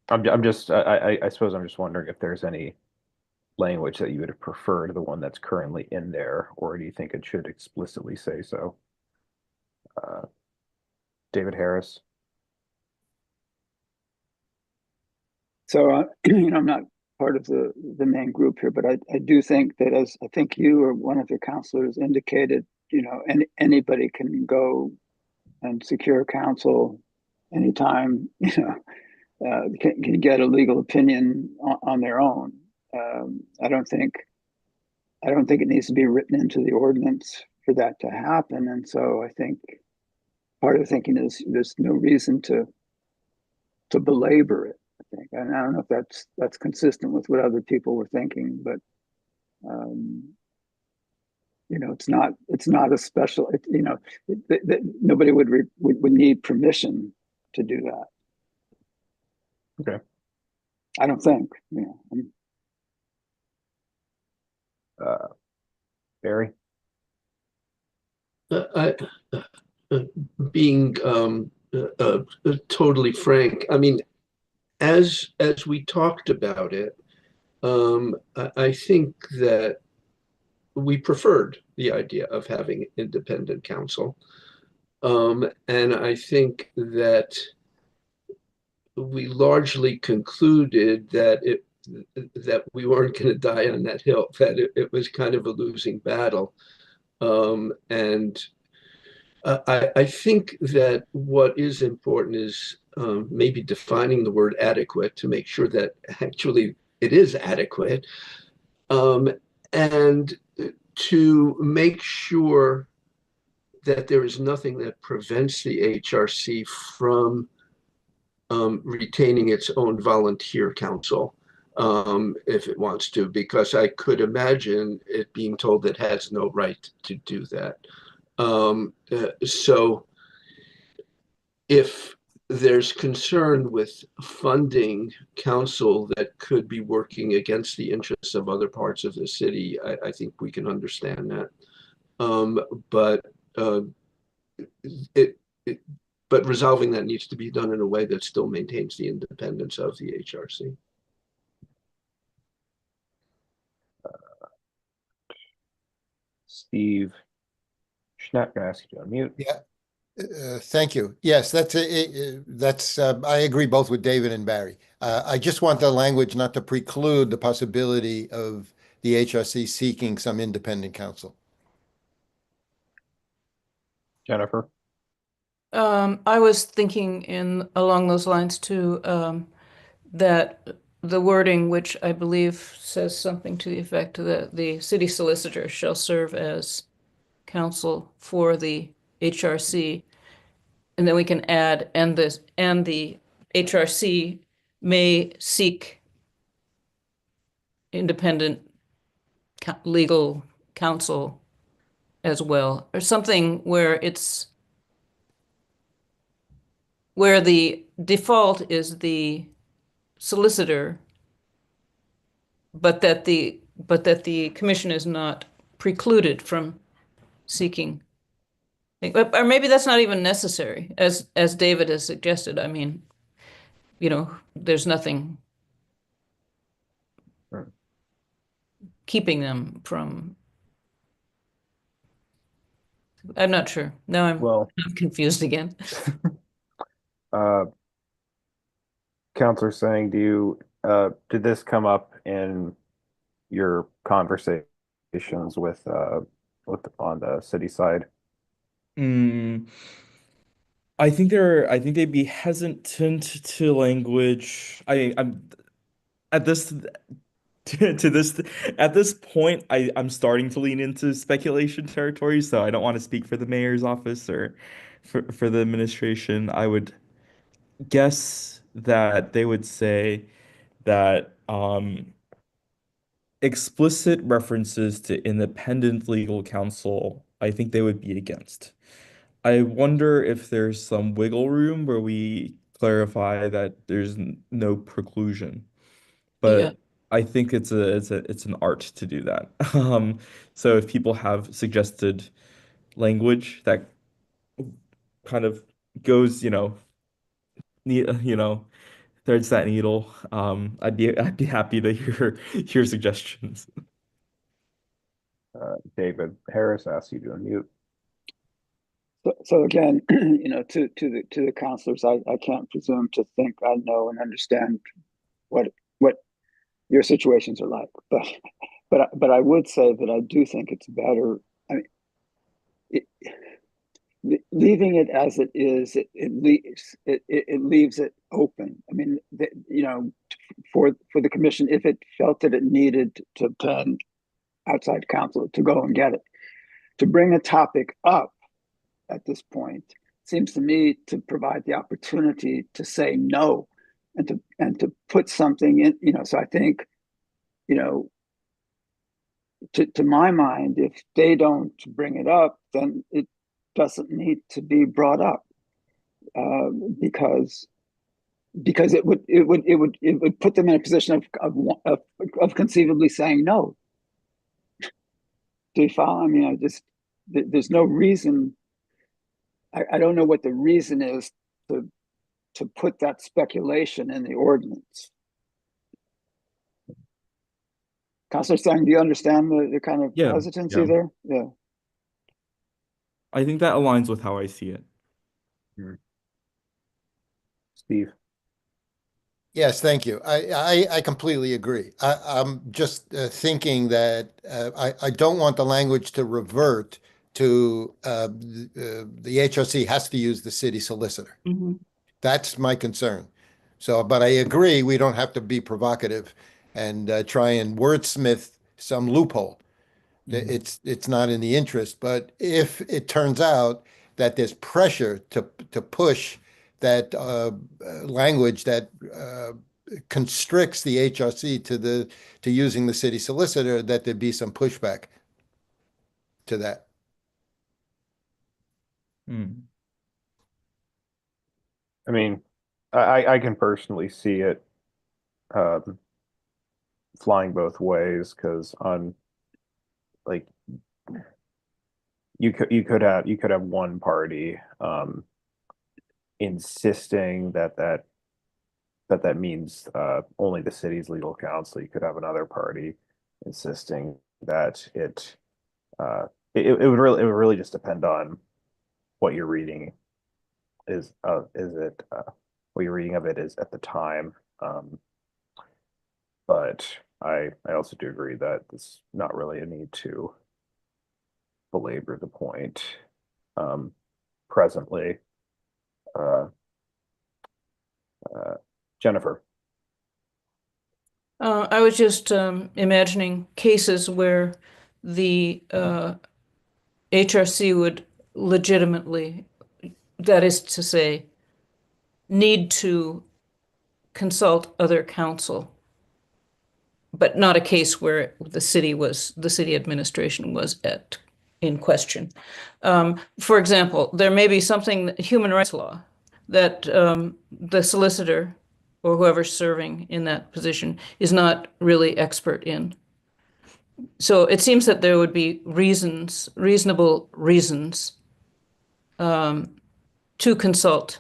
suppose I'm just wondering if there's any language that you would prefer to the one that's currently in there, or do you think it should explicitly say so? David Harris. So, I'm not part of the main group here, but I do think that, as I think you or one of your counselors indicated, anybody can go and secure counsel anytime, can get a legal opinion on their own. I don't think it needs to be written into the ordinance for that to happen. And so I think part of the thinking is there's no reason to belabor it, I think. And I don't know if that's consistent with what other people were thinking, but it's not a special, nobody would need permission to do that. Okay. I don't think, Barry? Being totally frank, I mean, as we talked about it, I think that we preferred the idea of having independent counsel. And I think that we largely concluded that we weren't going to die on that hill, that it was kind of a losing battle. And I think that what is important is maybe defining the word adequate to make sure that actually it is adequate, and to make sure that there is nothing that prevents the HRC from retaining its own volunteer counsel if it wants to, because I could imagine it being told it has no right to do that. So if there's concern with funding counsel that could be working against the interests of other parts of the city, I think we can understand that. But resolving that needs to be done in a way that still maintains the independence of the HRC. Steve Schnapp, can I ask you to unmute? Yeah. Thank you. Yes, that's I agree both with David and Barry. I just want the language not to preclude the possibility of the HRC seeking some independent counsel. Jennifer? I was thinking along those lines too, that the wording, which I believe says something to the effect that the city solicitor shall serve as counsel for the HRC, and then we can add, and the HRC may seek independent legal counsel as well, or something where the default is the solicitor, but that the commission is not precluded from seeking. Or maybe that's not even necessary, as David has suggested. I mean, there's nothing keeping them from. I'm not sure. Now I'm confused again. Counselor Singh, did this come up in your conversation relations with on the city side? Mm, I think they'd be hesitant to language. I'm at this to this at this point, I'm starting to lean into speculation territory, so I don't want to speak for the mayor's office or for the administration. I would guess that they would say that explicit references to independent legal counsel, I think they would be against. I wonder if there's some wiggle room where we clarify that there's no preclusion, Yeah. but I think it's an art to do that. So if people have suggested language that kind of goes, you know, threads that needle, I'd be happy to hear suggestions. David Harris asks you to unmute. So again, to the counselors, I can't presume to think I know and understand what your situations are like, but I would say that I do think it's better. I mean, leaving it as it is, it leaves it open. I mean, for the commission, if it felt that it needed to obtain outside counsel to go and get it, to bring a topic up at this point seems to me to provide the opportunity to say no and to put something in. So I think, to my mind, if they don't bring it up, then it doesn't need to be brought up, because it would put them in a position of conceivably saying no. Do you follow? I mean, there's no reason. I don't know what the reason is to put that speculation in the ordinance. Councilor Stang, do you understand the kind of hesitancy there? Yeah. I think that aligns with how I see it. Steve. Yes, thank you. I completely agree. I'm just thinking that I don't want the language to revert to the HRC has to use the city solicitor. That's my concern. So, but I agree, we don't have to be provocative and try and wordsmith some loophole. It's not in the interest. But if it turns out that there's pressure to push that language that constricts the HRC to using the city solicitor, that there'd be some pushback to that. I mean, I can personally see it flying both ways, because on like you could have one party insisting that means only the city's legal counsel. You could have another party insisting that it would really just depend on what you're reading is it what you're reading of it is at the time. But I also do agree that there's not really a need to belabor the point presently. Jennifer. I was just imagining cases where the HRC would legitimately, that is to say, need to consult other counsel, but not a case where the city administration was in question. For example, there may be something, human rights law, that the solicitor or whoever's serving in that position is not really expert in. So it seems that there would be reasonable reasons to consult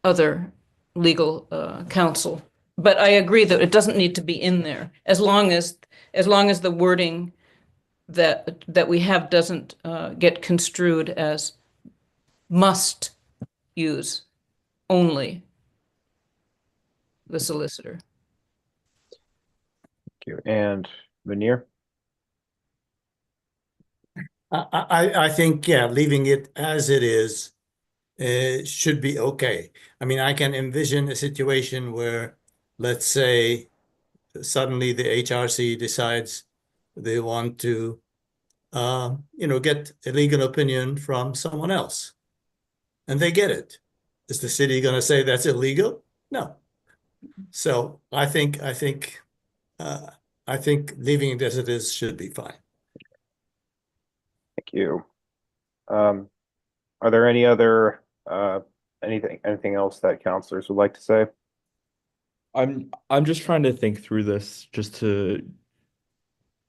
other legal counsel. But I agree that it doesn't need to be in there, as long as the wording that we have doesn't get construed as must use only the solicitor. Thank you. And Veneer? I think, yeah, leaving it as it is should be okay. I mean, I can envision a situation where, let's say, suddenly the HRC decides they want to, get a legal opinion from someone else, and they get it. Is the city going to say that's illegal? No. So uh, I think leaving it as it is should be fine. Thank you. Are there any other anything else that counselors would like to say? I'm just trying to think through this just to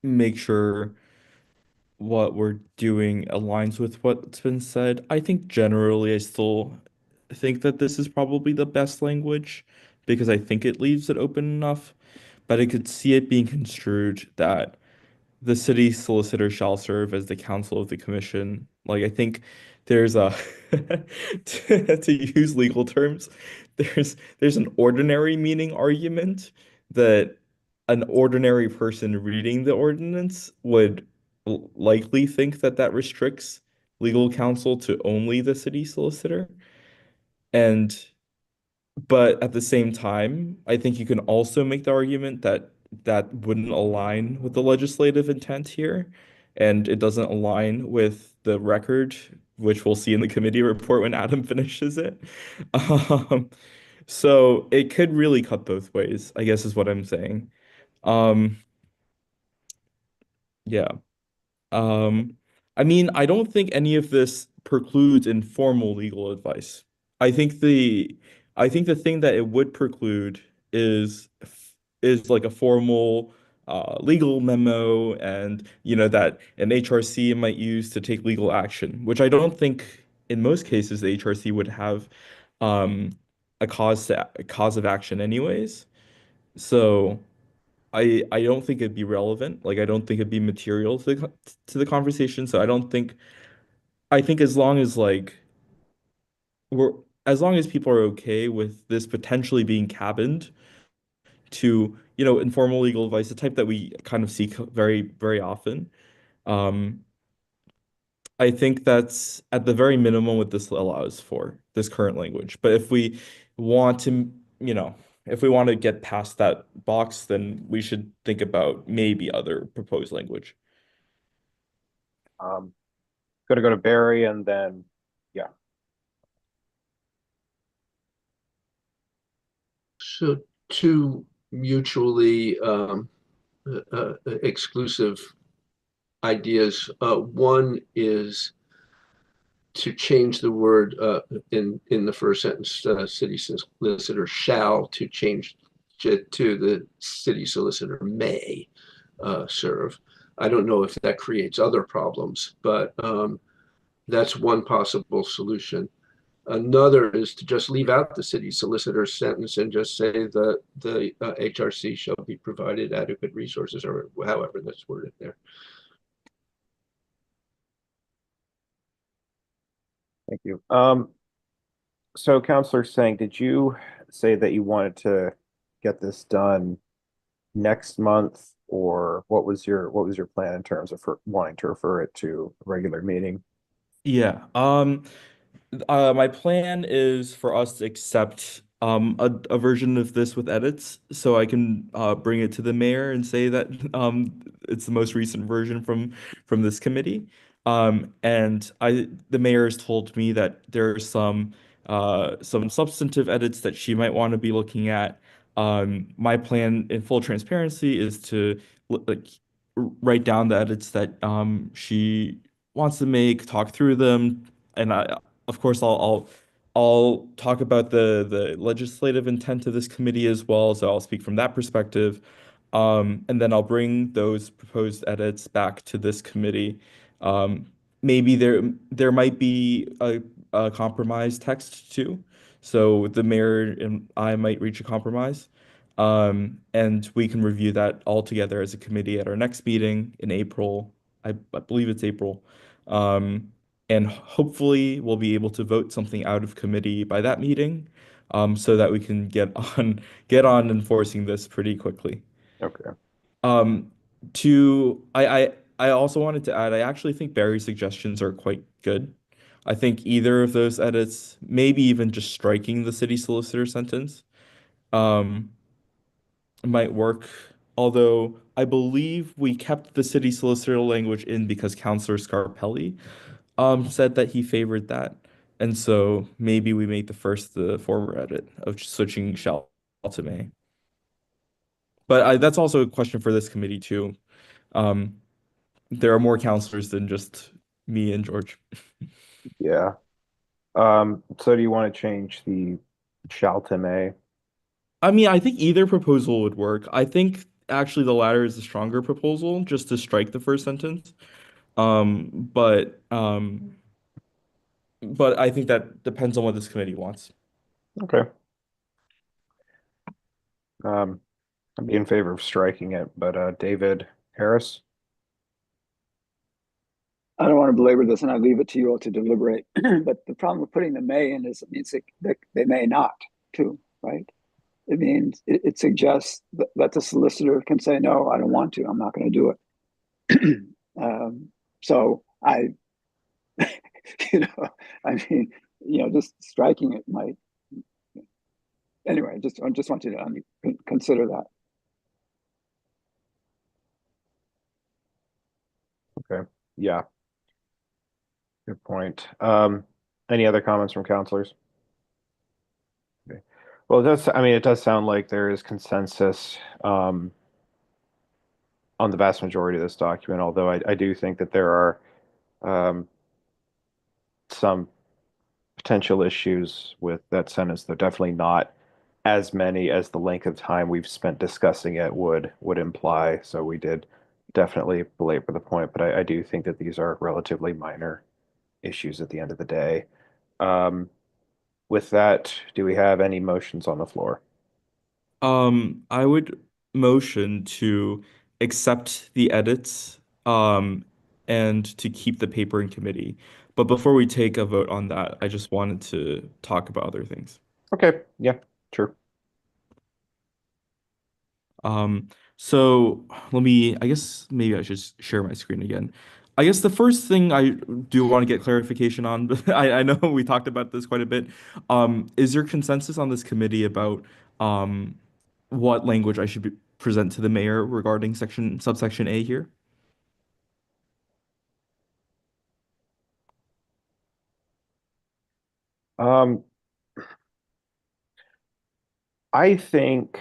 make sure what we're doing aligns with what's been said. I think generally I still think that this is probably the best language because I think it leaves it open enough, but I could see it being construed that the city solicitor shall serve as the counsel of the commission. Like I think there's a to use legal terms, there's an ordinary meaning argument that an ordinary person reading the ordinance would likely think that that restricts legal counsel to only the city solicitor. And but at the same time, I think you can also make the argument that that wouldn't align with the legislative intent here, and it doesn't align with the record, which we'll see in the committee report when Adam finishes it. Um, so it could really cut both ways, I guess is what I'm saying. Um, yeah. Um, I mean, I don't think any of this precludes informal legal advice. I think the I think the thing that it would preclude is is like a formal legal memo and that an HRC might use to take legal action, which I don't think in most cases the HRC would have um, a cause of action anyways. So I don't think it'd be relevant. Like I don't think it'd be material to to the conversation. So I think as long as we're as long as people are okay with this potentially being cabined to, informal legal advice, the type that we kind of see very, very often. Um, I think that's at the very minimum what this allows for this current language. But if we want to, if we want to get past that box, then we should think about maybe other proposed language. Gonna go to Barry and then, yeah. So two mutually exclusive ideas. One is to change the word in the first sentence, city solicitor shall, to change it to the city solicitor may serve. I don't know if that creates other problems, but that's one possible solution. Another is to just leave out the city solicitor sentence and just say that the HRC shall be provided adequate resources, or however that's worded there. Thank you. So Counselor Singh, did you say that you wanted to get this done next month, or what was your plan in terms of wanting to refer it to a regular meeting? Yeah. My plan is for us to accept a version of this with edits, so I can bring it to the mayor and say that it's the most recent version from this committee. And the mayor has told me that there are some substantive edits that she might want to be looking at. My plan, in full transparency, is to like write down the edits that she wants to make, talk through them, and of course, I'll talk about the legislative intent of this committee as well, so I'll speak from that perspective. And then I'll bring those proposed edits back to this committee. Maybe there might be a compromise text too, so the mayor and I might reach a compromise. And we can review that all together as a committee at our next meeting in April. I believe it's April. And hopefully we'll be able to vote something out of committee by that meeting, so that we can get on enforcing this pretty quickly. Okay. To I also wanted to add, I actually think Barry's suggestions are quite good. I think either of those edits, maybe even just striking the city solicitor sentence, um, might work. Although I believe we kept the city solicitor language in because Councilor Scarpelli said that he favored that. And so maybe we make the former edit of switching shall to may. But that's also a question for this committee too. Um, there are more counselors than just me and George. Yeah. So do you want to change the shall to may? I mean, I think either proposal would work. I think actually the latter is the stronger proposal, just to strike the first sentence. Um, but um, but I think that depends on what this committee wants. Okay. I'd be in favor of striking it, but David Harris? I don't want to belabor this, and I leave it to you all to deliberate. But the problem with putting the may in is it means that they may not, too, right? It means it suggests that the solicitor can say, no, I don't want to. I'm not going to do it. So I, I mean, just striking it might. Anyway, I just want you to consider that. Okay. Yeah. Good point. Any other comments from counselors? Okay. Well, it does sound like there is consensus on the vast majority of this document, although I do think that there are some potential issues with that sentence. They're definitely not as many as the length of time we've spent discussing it would imply. So we did definitely belabor the point, but I do think that these are relatively minor issues at the end of the day. With that, do we have any motions on the floor? I would motion to accept the edits, and to keep the paper in committee. But before we take a vote on that, I just wanted to talk about other things. Okay, yeah, sure. So I guess maybe I should share my screen again. I guess the first thing I do want to get clarification on, but I know we talked about this quite a bit. Is there consensus on this committee about what language I should present to the mayor regarding subsection A here? I think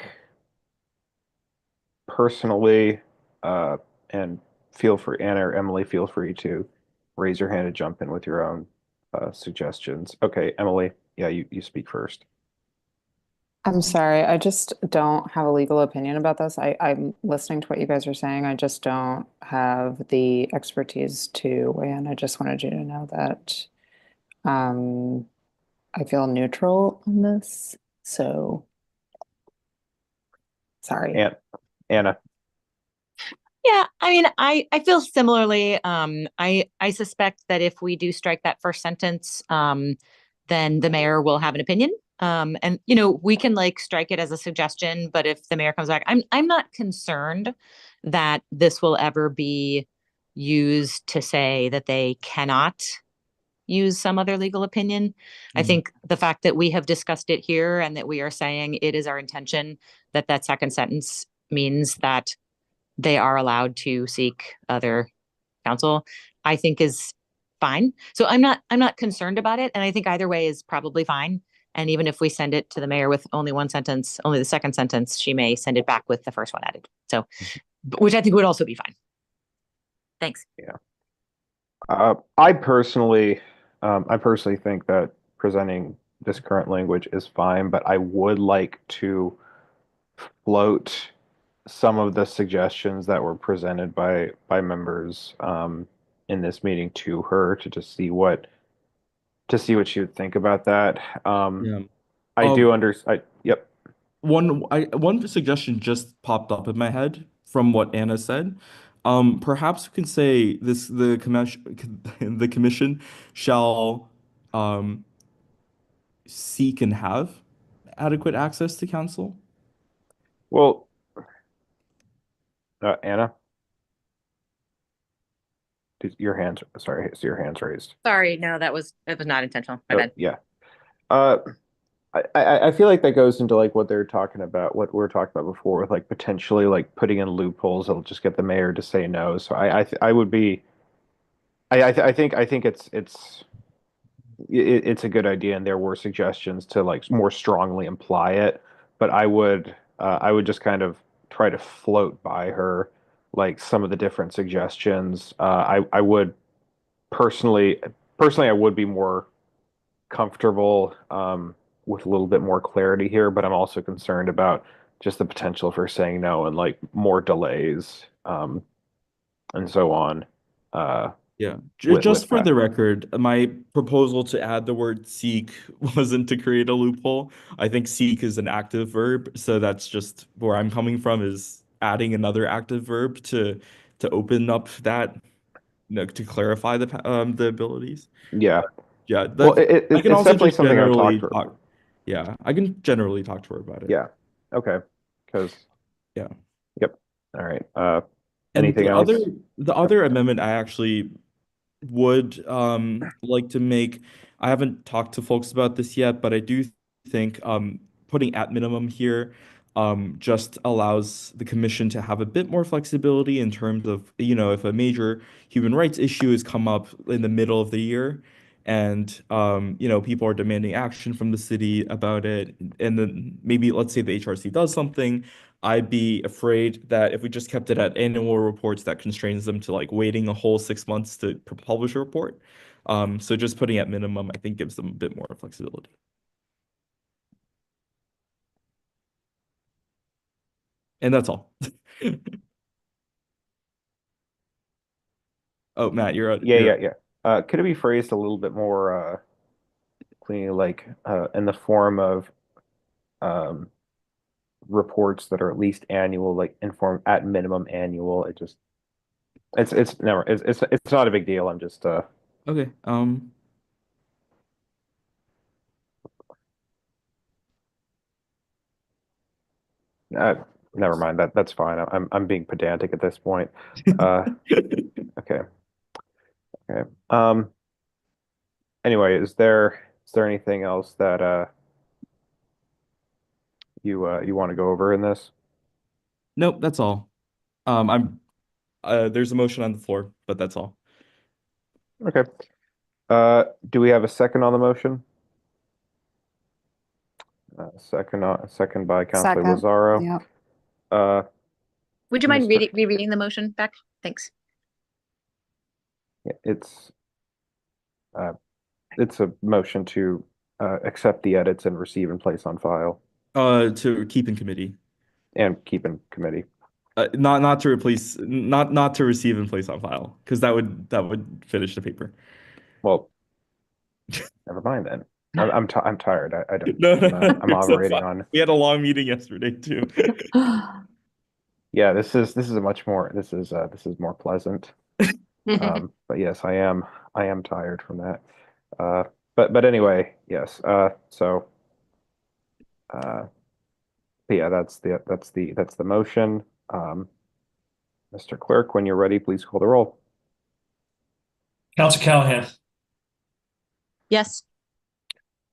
personally, and feel free, Anna or Emily, feel free to raise your hand and jump in with your own suggestions. Okay, Emily, yeah, you speak first. I'm sorry, I just don't have a legal opinion about this. I'm listening to what you guys are saying. I just don't have the expertise to weigh in. I just wanted you to know that I feel neutral on this. So sorry. Anna. Yeah, I mean, I feel similarly. I suspect that if we do strike that first sentence, then the mayor will have an opinion. And we can strike it as a suggestion, but if the mayor comes back, I'm not concerned that this will ever be used to say that they cannot use some other legal opinion. I think the fact that we have discussed it here and that we are saying it is our intention that second sentence means that they are allowed to seek other counsel, I think is fine. So I'm not concerned about it. And I think either way is probably fine. And even if we send it to the mayor with only one sentence, only the second sentence, she may send it back with the first one added. So, which I think would also be fine. Thanks. Yeah. I personally think that presenting this current language is fine, but I would like to float some of the suggestions that were presented by members in this meeting to her to just see what she would think about that. Yeah. I do understand. Yep. One suggestion just popped up in my head from what Anna said. Perhaps we can say the commission shall seek and have adequate access to counsel. Well, Anna. your hands, sorry, so your hands raised. Sorry, no, that was not intentional. My bad. Yeah. I feel like that goes into like what they're talking about, what we were talking about before, with like potentially like putting in loopholes that'll just get the mayor to say no. So I would be, I think it's a good idea, and there were suggestions to like more strongly imply it, but I would just kind of try to float by her like some of the different suggestions. I would personally I would be more comfortable with a little bit more clarity here, but I'm also concerned about just the potential for saying no and like more delays and so on. Yeah, with just for that. the record, my proposal to add the word seek wasn't to create a loophole. I think seek is an active verb, so that's just where I'm coming from, is adding another active verb to open up that, to clarify the abilities. Yeah. Yeah, Well, I can it's also definitely just something I've generally talked to her. talk. Yeah, I can generally talk to her about it. Yeah. Okay. Because Yeah. Yep. All right. And Anything else? the other amendment I actually would like to make, I haven't talked to folks about this yet, but I do think putting at minimum here just allows the commission to have a bit more flexibility in terms of, if a major human rights issue has come up in the middle of the year and people are demanding action from the city about it, and then maybe let's say the HRC does something. I'd be afraid that if we just kept it at annual reports, that constrains them to like waiting a whole 6 months to publish a report. So just putting at minimum, I think, gives them a bit more flexibility. And that's all. Oh, Matt, you're up. Yeah. Could it be phrased a little bit more cleanly, like in the form of um, reports that are at least annual, like inform at minimum annual? It's not a big deal. I'm just Okay. never mind. That's fine. I'm being pedantic at this point. Okay. Okay. Anyway, is there anything else that you want to go over in this? Nope, that's all. There's a motion on the floor, but that's all. Okay. Do we have a second on the motion? Second by Councilor Second. Lazaro. Yep. Would you mind Mr. rereading the motion back? Thanks. It's a motion to accept the edits and receive and place on file To keep in committee. and keep in committee. Not to replace, not to receive and place on file, because that would finish the paper. Well, never mind then. I'm tired. I don't. No, I'm you're so operating fine. on. We had a long meeting yesterday too. Yeah, this is more pleasant. But yes, I am tired from that. But anyway, yes. But yeah, that's the motion. Mr. Clerk, when you're ready, please call the roll. Council Callahan, Yes.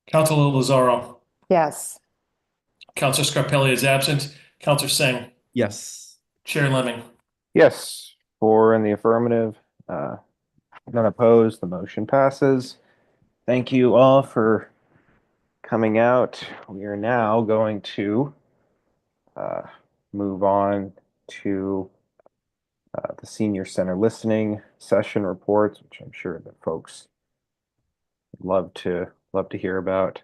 Councilor Lazaro, Yes. Councilor Scarpelli is absent, Councilor Singh, Yes. Chair Lemming. Yes, 4 in the affirmative, none opposed. The motion passes. Thank you all for coming out. We are now going to move on to the Senior Center listening session reports, which I'm sure that folks love to hear about.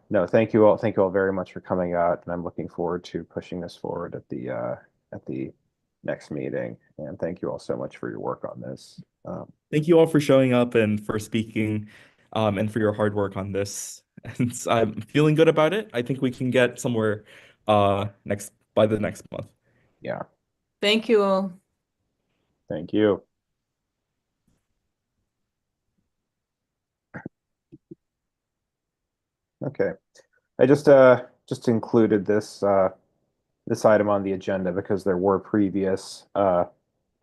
No, thank you all very much for coming out, and I'm looking forward to pushing this forward at the next meeting. And thank you all so much for your work on this. Thank you all for showing up and for speaking, and for your hard work on this. And I'm feeling good about it. I think we can get somewhere by the next month. Yeah, Thank you all. thank you. Okay, I just included this item on the agenda because there were previous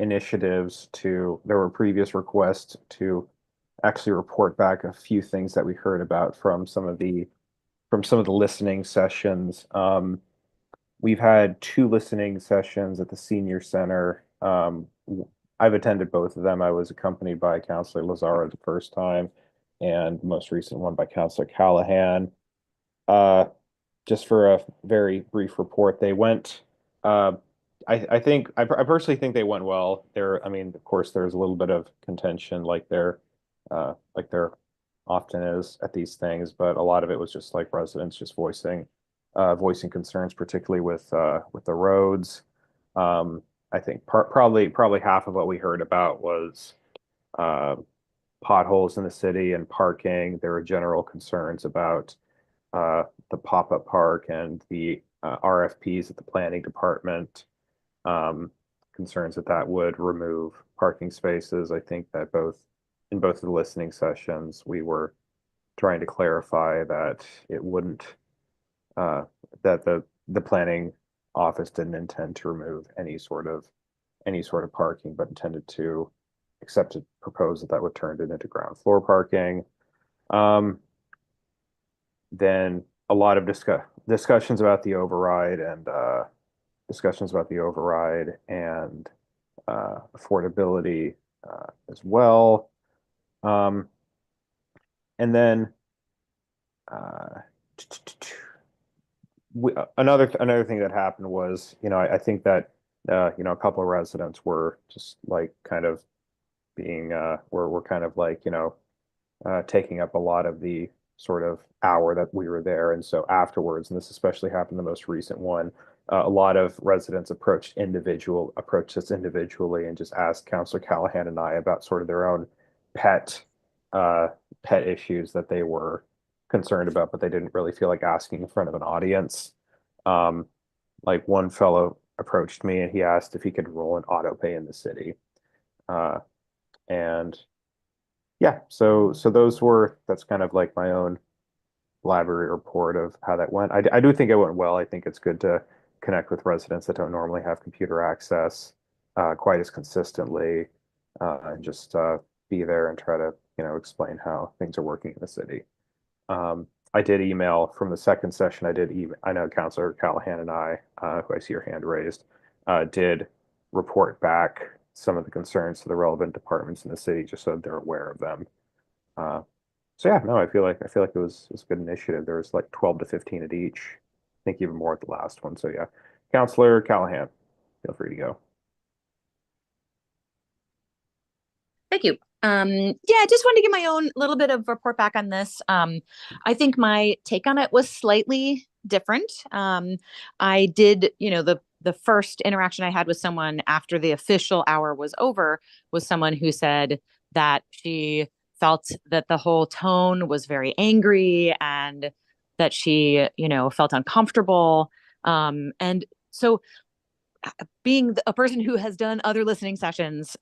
initiatives there were previous requests to actually report back a few things that we heard about from some of the listening sessions. We've had 2 listening sessions at the senior center. I've attended both of them. I was accompanied by Councilor Lazara the first time, and the most recent one by Councilor Callahan. Just for a very brief report, they went. I personally think they went well. I mean, of course, there's a little bit of contention, like there often is at these things, but a lot of it was just like residents just voicing concerns, particularly with the roads. I think probably half of what we heard about was potholes in the city and parking. There were general concerns about the pop-up park and the RFPs at the planning department. Concerns that would remove parking spaces. I think that in both of the listening sessions, we were trying to clarify that it wouldn't, that the planning office didn't intend to remove any sort of parking, but intended to accept a proposal that would turn it into ground floor parking. Then a lot of discussions about the override and affordability as well. And then another thing that happened was, I think that a couple of residents were just like kind of being were kind of like taking up a lot of the sort of hour that we were there, and so afterwards, and this especially happened the most recent one, a lot of residents approached us individually and just asked Councilor Callahan and I about sort of their own pet issues that they were concerned about, but they didn't really feel like asking in front of an audience. Like one fellow approached me and he asked if he could roll an auto pay in the city. And yeah, so that's kind of like my own library report of how that went. I do think it went well. I think it's good to connect with residents that don't normally have computer access quite as consistently, and just be there and try to explain how things are working in the city. I did email from the second session. I know Councilor Callahan and I, who I see your hand raised, did report back some of the concerns to the relevant departments in the city, just so they're aware of them. So yeah, no, I feel like it was a good initiative. There was like 12 to 15 at each. I think even more at the last one. So yeah, Councilor Callahan, feel free to go. Thank you. Yeah, I just wanted to give my own little bit of report back on this. I think my take on it was slightly different. I did, the first interaction I had with someone after the official hour was over was someone who said that she felt that the whole tone was very angry and that she, felt uncomfortable. And so being a person who has done other listening sessions,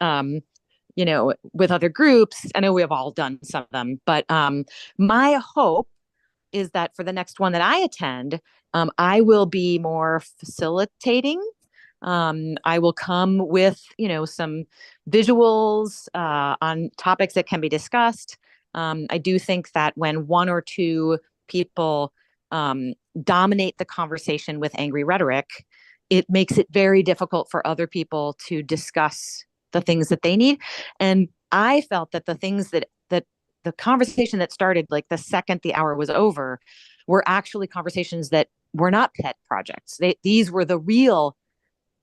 with other groups, I know we have all done some of them, but my hope is that for the next one that I attend, I will be more facilitating. I will come with, some visuals on topics that can be discussed. I do think that when one or two people dominate the conversation with angry rhetoric, it makes it very difficult for other people to discuss the things that they need. And I felt that the things that the conversation that started like the second the hour was over were actually conversations that were not pet projects. These were the real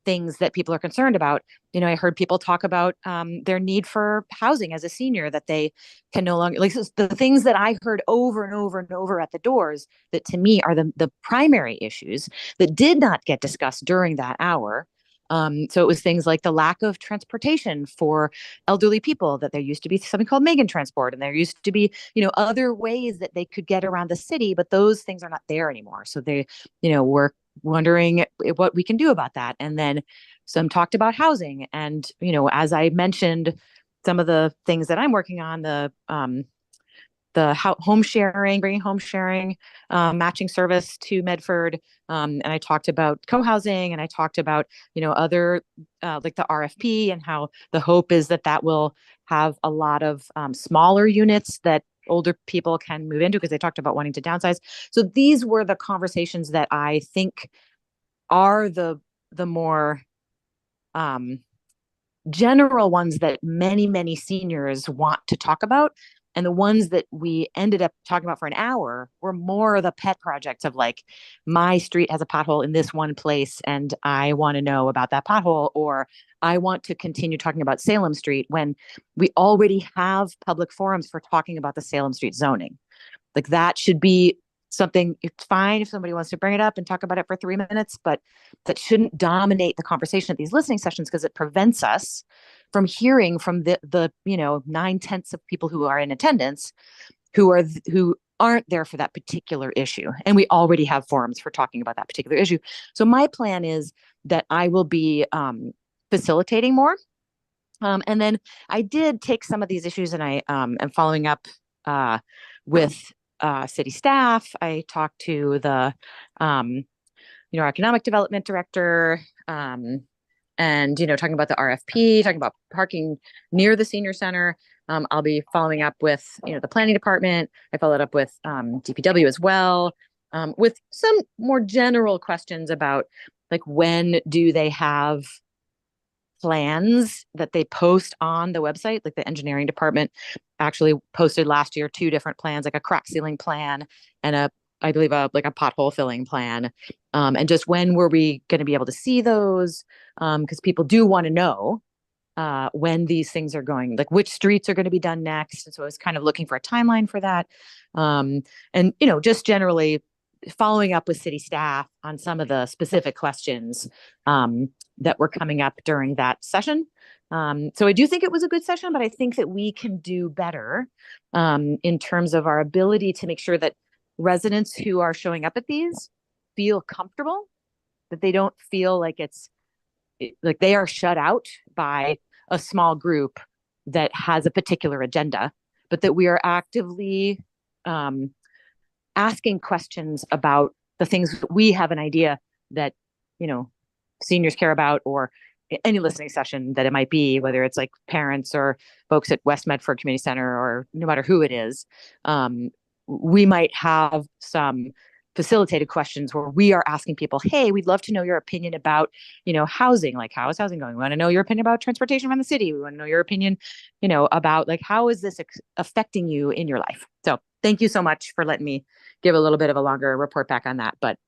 things that people are concerned about. I heard people talk about their need for housing as a senior, that they can no longer, like the things that I heard over and over and over at the doors that to me are the primary issues that did not get discussed during that hour. So it was things like the lack of transportation for elderly people, that there used to be something called Megan Transport, and there used to be, other ways that they could get around the city, but those things are not there anymore. So they, were wondering what we can do about that. And then some talked about housing. And, as I mentioned, some of the things that I'm working on, the home sharing, bringing home sharing, matching service to Medford. And I talked about co-housing, and I talked about, other like the RFP, and how the hope is that that will have a lot of smaller units that older people can move into, because they talked about wanting to downsize. So these were the conversations that I think are the more general ones that many seniors want to talk about. And the ones that we ended up talking about for an hour were more the pet projects of like, my street has a pothole in this one place and I want to know about that pothole, or I want to continue talking about Salem Street, when we already have public forums for talking about the Salem Street zoning. Like, that should be something. It's fine if somebody wants to bring it up and talk about it for 3 minutes, but that shouldn't dominate the conversation at these listening sessions, because it prevents us from hearing from the 9/10 of people who are in attendance, who aren't there for that particular issue. And we already have forums for talking about that particular issue. So my plan is that I will be facilitating more. And then I did take some of these issues, and I am following up with city staff. I talked to the economic development director, and talking about the RFP, talking about parking near the senior center. I'll be following up with the planning department. I followed up with DPW as well, with some more general questions about, like, when do they have plans that they post on the website. Like, the engineering department actually posted last year 2 different plans, like a crack sealing plan and I believe a pothole filling plan. And just when were we going to be able to see those? Because people do want to know when these things are going, like which streets are going to be done next. And so I was kind of looking for a timeline for that. And, just generally following up with city staff on some of the specific questions that were coming up during that session. So I do think it was a good session, but I think that we can do better in terms of our ability to make sure that residents who are showing up at these feel comfortable, that they don't feel like like they are shut out by a small group that has a particular agenda, but that we are actively asking questions about the things that we have an idea that, seniors care about, or any listening session that it might be, whether it's like parents or folks at West Medford Community Center, or no matter who it is. We might have some facilitated questions where we are asking people, hey, we'd love to know your opinion about, housing. Like, how is housing going? We want to know your opinion about transportation around the city. We want to know your opinion, about, like, how is this affecting you in your life? So thank you so much for letting me give a little bit of a longer report back on that. But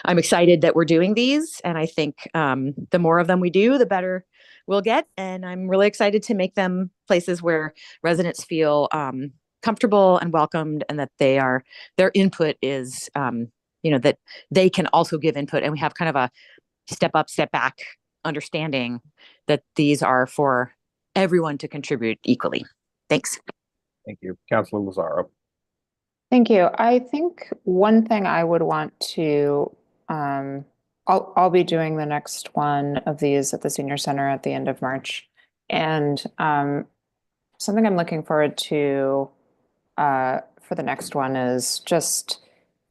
I'm excited that we're doing these. And I think the more of them we do, the better we'll get. And I'm really excited to make them places where residents feel comfortable and welcomed, and that their input is, that they can also give input. And we have kind of a step up, step back understanding that these are for everyone to contribute equally. Thanks. Thank you. Councilor Lazzaro. Thank you. I think one thing I would want to, I'll be doing the next one of these at the Senior Center at the end of March. And something I'm looking forward to for the next one is just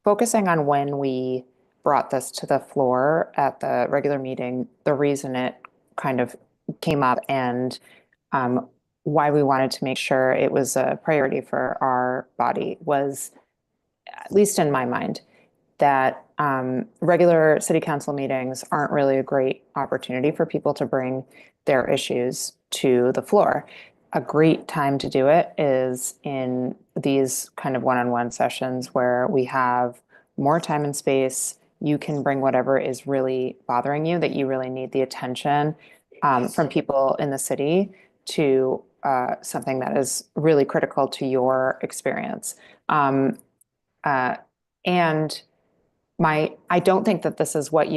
focusing on when we brought this to the floor at the regular meeting, the reason it kind of came up, and why we wanted to make sure it was a priority for our body was, at least in my mind, that regular city council meetings aren't really a great opportunity for people to bring their issues to the floor. A great time to do it is in these kind of one-on-one sessions where we have more time and space. You can bring whatever is really bothering you, that you really need the attention from people in the city, to something that is really critical to your experience. And I don't think that this is what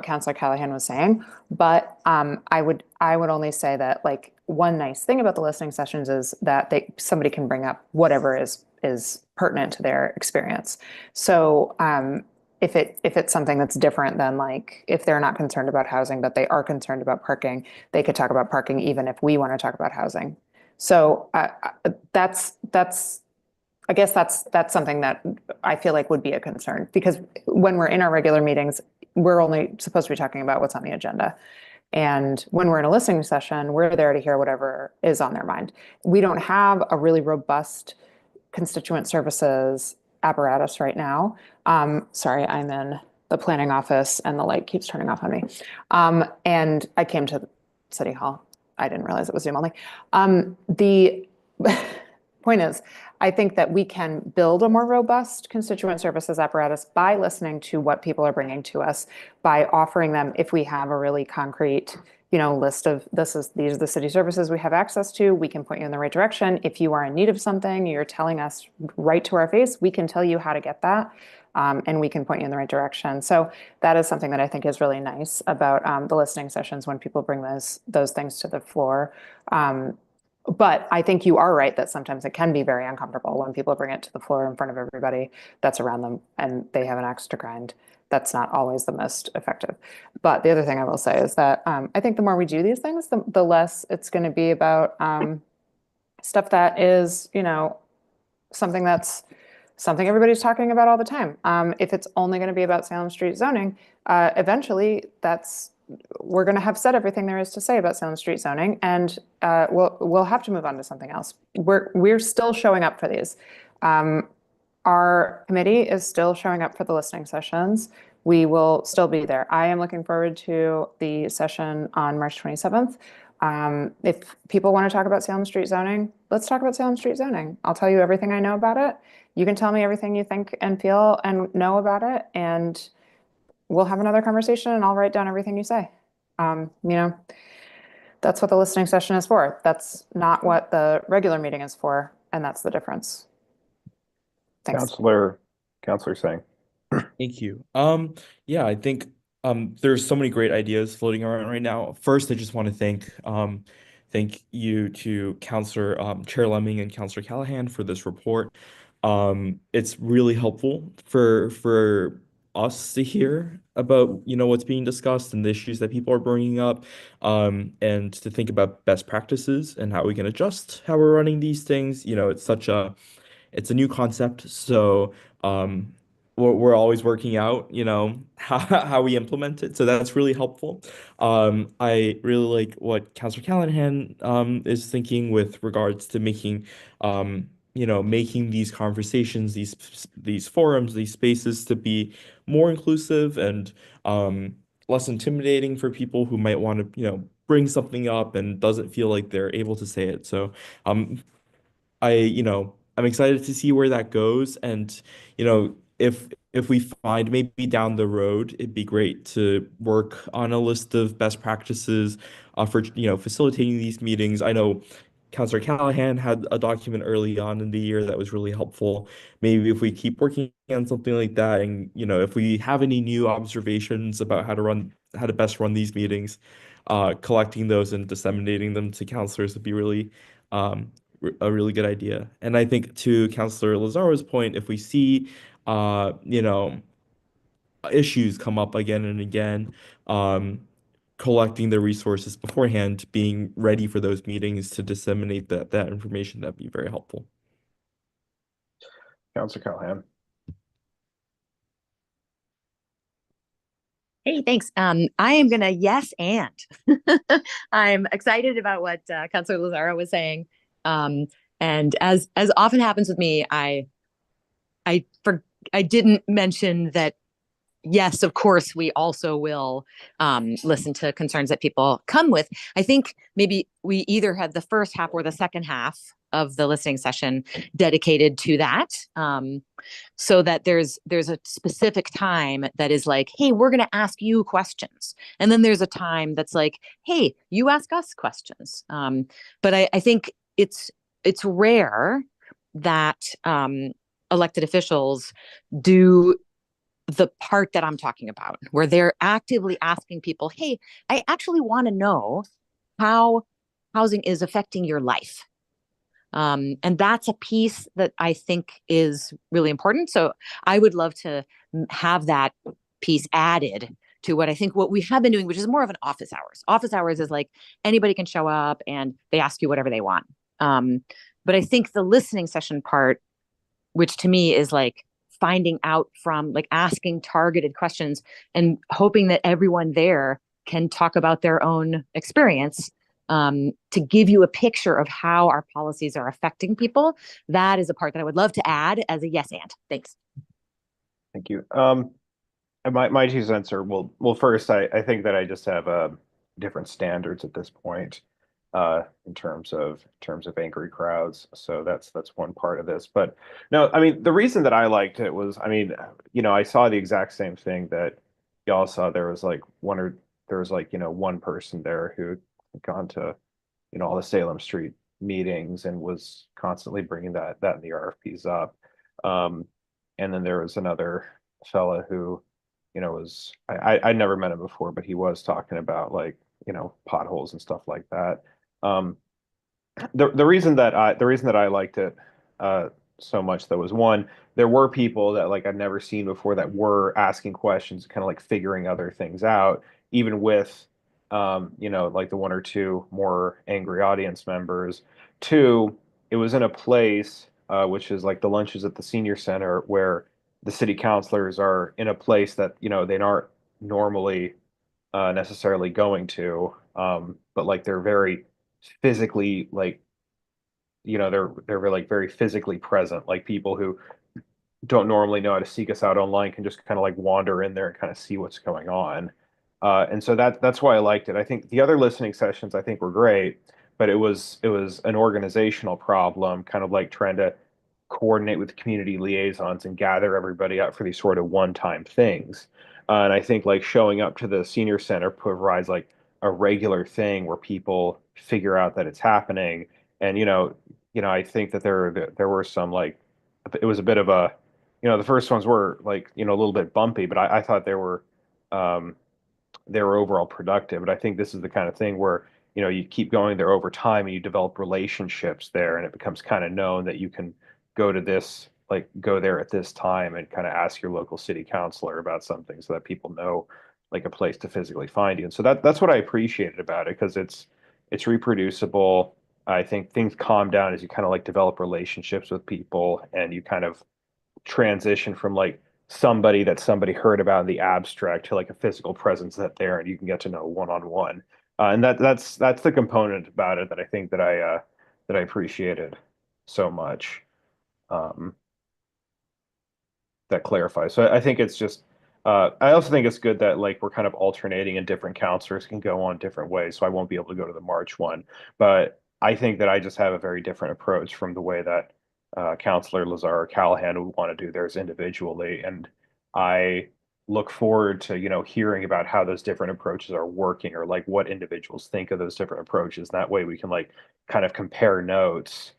Councilor Callahan was saying, but I would only say that, like, one nice thing about the listening sessions is that somebody can bring up whatever is pertinent to their experience. So if it's something that's different than, like, if they're not concerned about housing, but they are concerned about parking, they could talk about parking even if we want to talk about housing. So I guess that's something that I feel like would be a concern, because when we're in our regular meetings, we're only supposed to be talking about what's on the agenda. And when we're in a listening session, we're there to hear whatever is on their mind. We don't have a really robust constituent services apparatus right now. Sorry, I'm in the planning office and the light keeps turning off on me. And I came to City Hall. I didn't realize it was Zoom only. The point is, I think that we can build a more robust constituent services apparatus by listening to what people are bringing to us, by offering them, if we have a really concrete, list of these are the city services we have access to, we can point you in the right direction. If you are in need of something, you're telling us right to our face, we can tell you how to get that. And we can point you in the right direction. So that is something that I think is really nice about the listening sessions, when people bring those things to the floor. But I think you are right that sometimes it can be very uncomfortable when people bring it to the floor in front of everybody that's around them and they have an axe to grind. That's not always the most effective. But the other thing I will say is that I think the more we do these things, the less it's going to be about stuff that is, something everybody's talking about all the time. If it's only going to be about Salem Street zoning, eventually we're going to have said everything there is to say about Salem Street zoning, and we'll have to move on to something else. We're still showing up for these. Our committee is still showing up for the listening sessions. We will still be there. I am looking forward to the session on March 27th. If people want to talk about Salem Street zoning, let's talk about Salem Street zoning. I'll tell you everything I know about it. You can tell me everything you think and feel and know about it, and we'll have another conversation and I'll write down everything you say. That's what the listening session is for. That's not what the regular meeting is for, and that's the difference. Thanks. Counselor Singh. Thank you. Yeah, I think there's so many great ideas floating around right now. First, I just want to thank you to Counselor Chair Lemming and Counselor Callahan for this report. It's really helpful for us to hear about what's being discussed and the issues that people are bringing up, and to think about best practices and how we can adjust how we're running these things. It's a new concept, so we're always working out how we implement it, so that's really helpful. I really like what Councilor Callahan is thinking with regards to making making these conversations, these forums, these spaces to be more inclusive and less intimidating for people who might want to bring something up and doesn't feel like they're able to say it. So I'm excited to see where that goes, and if we find maybe down the road, it'd be great to work on a list of best practices for facilitating these meetings. I know Councilor Callahan had a document early on in the year that was really helpful. Maybe if we keep working on something like that, and if we have any new observations about how to best run these meetings, collecting those and disseminating them to councilors would be really a really good idea. And I think to Councilor Lazzaro's point, if we see issues come up again and again, collecting the resources beforehand, being ready for those meetings to disseminate that information, that'd be very helpful. Councilor Callahan. Hey, thanks. I am gonna yes and. I'm excited about what Councilor Lazzaro was saying. And as often happens with me, I didn't mention that. Yes, of course, we also will listen to concerns that people come with. I think maybe we either have the first half or the second half of the listening session dedicated to that, so that there's a specific time that is like, hey, we're going to ask you questions. And then there's a time that's like, hey, you ask us questions. But I think it's rare that elected officials do the part that I'm talking about, where they're actively asking people, hey, I actually want to know how housing is affecting your life. And that's a piece that I think is really important. So I would love to have that piece added to what we have been doing, which is more of an office hours. Office hours is like anybody can show up and they ask you whatever they want. But I think the listening session part, which to me is like finding out from, like, asking targeted questions and hoping that everyone there can talk about their own experience, to give you a picture of how our policies are affecting people. That is a part that I would love to add as a yes and. Thanks. Thank you. And my 2 cents are, well, first, I think that I just have different standards at this point, in terms of angry crowds. So that's one part of this. But no, I mean, the reason that I liked it was, I mean, I saw the exact same thing that y'all saw. There was like one person there who had gone to, all the Salem Street meetings and was constantly bringing that in the RFPs up. And then there was another fella who, was, I never met him before, but he was talking about, like, potholes and stuff like that. The reason that I liked it so much, though, was, one, there were people that, like, I'd never seen before that were asking questions, kind of like figuring other things out, even with like the 1 or 2 more angry audience members. 2, it was in a place which is like the lunches at the senior center, where the city councilors are in a place that they aren't normally necessarily going to, but like they're very physically, like, they're like very physically present, like people who don't normally know how to seek us out online can just kind of like wander in there and kind of see what's going on. And so that's why I liked it. I think the other listening sessions I think were great, but it was an organizational problem, kind of like trying to coordinate with community liaisons and gather everybody up for these sort of one-time things. And I think like showing up to the senior center provides like a regular thing where people figure out that it's happening. And I think that there were some, like, it was a bit of a, the first ones were like, a little bit bumpy, but I thought they were overall productive. But I think this is the kind of thing where, you keep going there over time and you develop relationships there, and it becomes kind of known that you can go there at this time and kind of ask your local city councilor about something, so that people know, like, a place to physically find you. And so that's what I appreciated about it, because it's reproducible. I think things calm down as you kind of like develop relationships with people, and you kind of transition from like somebody that somebody heard about in the abstract to like a physical presence that there, and you can get to know one-on-one. And that's the component about it that I think that I appreciated so much. That clarifies. So I think it's just, I also think it's good that, like, we're kind of alternating and different counselors can go on different ways. So I won't be able to go to the March one, but I think that I just have a very different approach from the way that Counselor Lazar Callahan would want to do theirs individually. And I look forward to, hearing about how those different approaches are working, or like what individuals think of those different approaches. And that way we can like kind of compare notes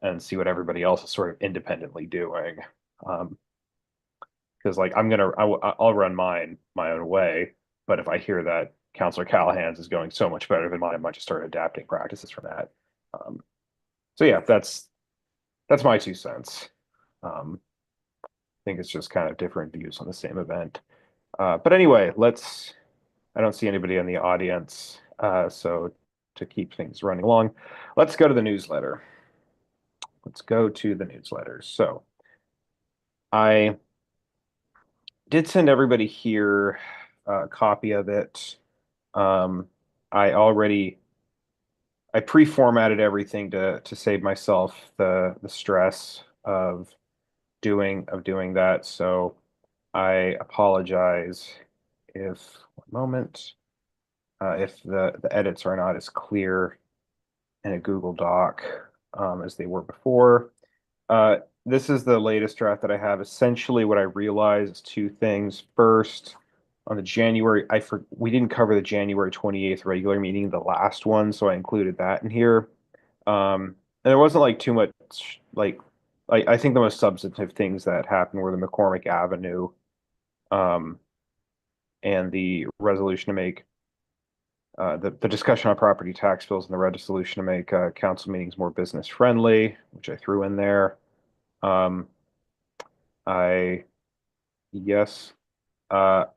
and see what everybody else is sort of independently doing. Because like I'll run my own way, but if I hear that Counselor Callahan's is going so much better than mine, I might just start adapting practices from that. So yeah, that's my 2 cents. I think it's just kind of different views on the same event. But anyway, I don't see anybody in the audience, so to keep things running along, let's go to the newsletter. So I did send everybody here a copy of it. I pre-formatted everything to save myself the stress of doing that. So I apologize if the edits are not as clear in a Google Doc as they were before. This is the latest draft that I have. Essentially, what I realized is 2 things. First, on the January, we didn't cover the January 28th regular meeting, the last one, so I included that in here. And there wasn't like too much, like, I think the most substantive things that happened were the McCormick Avenue and the resolution to make the discussion on property tax bills, and the resolution to make council meetings more business friendly, which I threw in there. I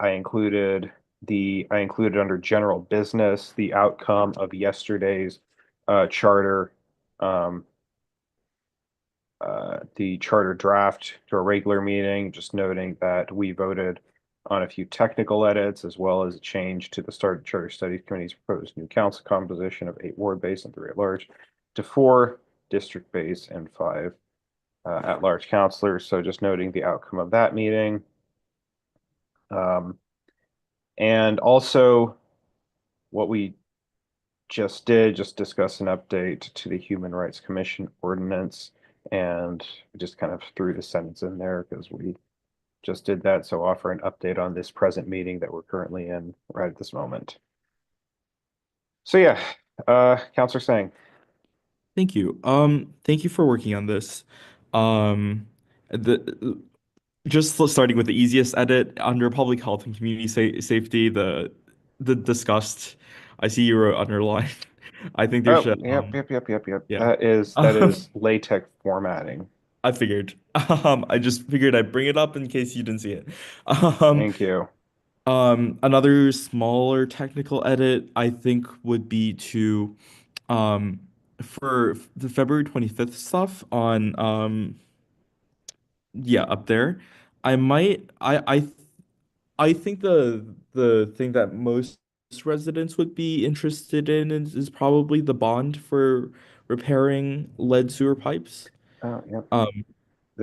included under general business the outcome of yesterday's charter the charter draft to a regular meeting, just noting that we voted on a few technical edits as well as a change to the Charter Studies Committee's proposed new council composition of 8 ward-based and 3 at-large to 4 district-based and 5 at-large councilors. So just noting the outcome of that meeting. And also what we just discuss an update to the Human Rights Commission ordinance, and just kind of threw the sentence in there because we just did that. So offer an update on this present meeting that we're currently in right at this moment. So yeah, Councilor Sang. Thank you. Thank you for working on this. The just starting with the easiest edit under public health and community safety, the discussed. I see you wrote underline. I think there should. Yep. Yeah. That is LaTeX formatting. I figured. I just figured I'd bring it up in case you didn't see it. Thank you. Another smaller technical edit I think would be to for the February 25th stuff on yeah, up there. I think the thing that most residents would be interested in is probably the bond for repairing lead sewer pipes. Oh, yep.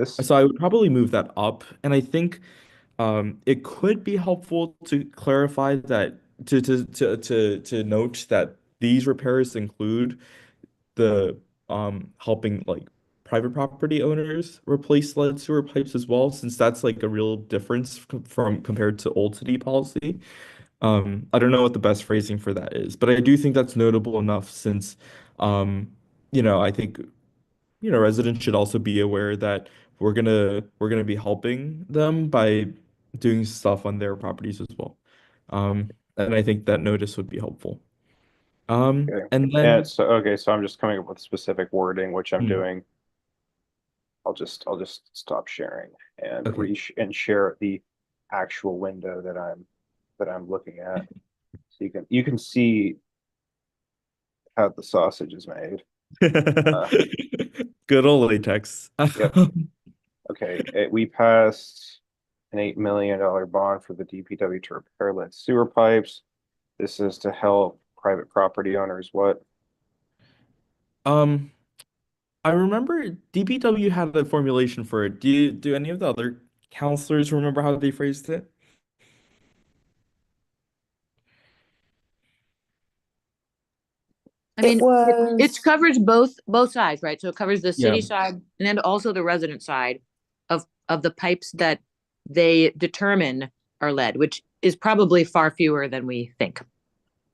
So I would probably move that up, and I think it could be helpful to clarify that to note that these repairs include the helping like private property owners replace lead sewer pipes as well, since that's like a real difference from compared to old city policy. I don't know what the best phrasing for that is, but I do think that's notable enough since I think residents should also be aware that we're gonna be helping them by doing stuff on their properties as well. And I think that notice would be helpful. Okay. And then so I'm just coming up with specific wording, which I'm doing. I'll just stop sharing and Okay. share the actual window that I'm looking at. So you can see how the sausage is made. Good old LaTeX. Yep. Okay, we passed an $8 million bond for the DPW to repair lead sewer pipes. This is to help private property owners. What? I remember DPW had a formulation for it. Do any of the other counselors remember how they phrased it? I mean, was it covers both sides, right? So it covers the city Yeah. side and then also the resident side of the pipes that they determine are lead, which is probably far fewer than we think.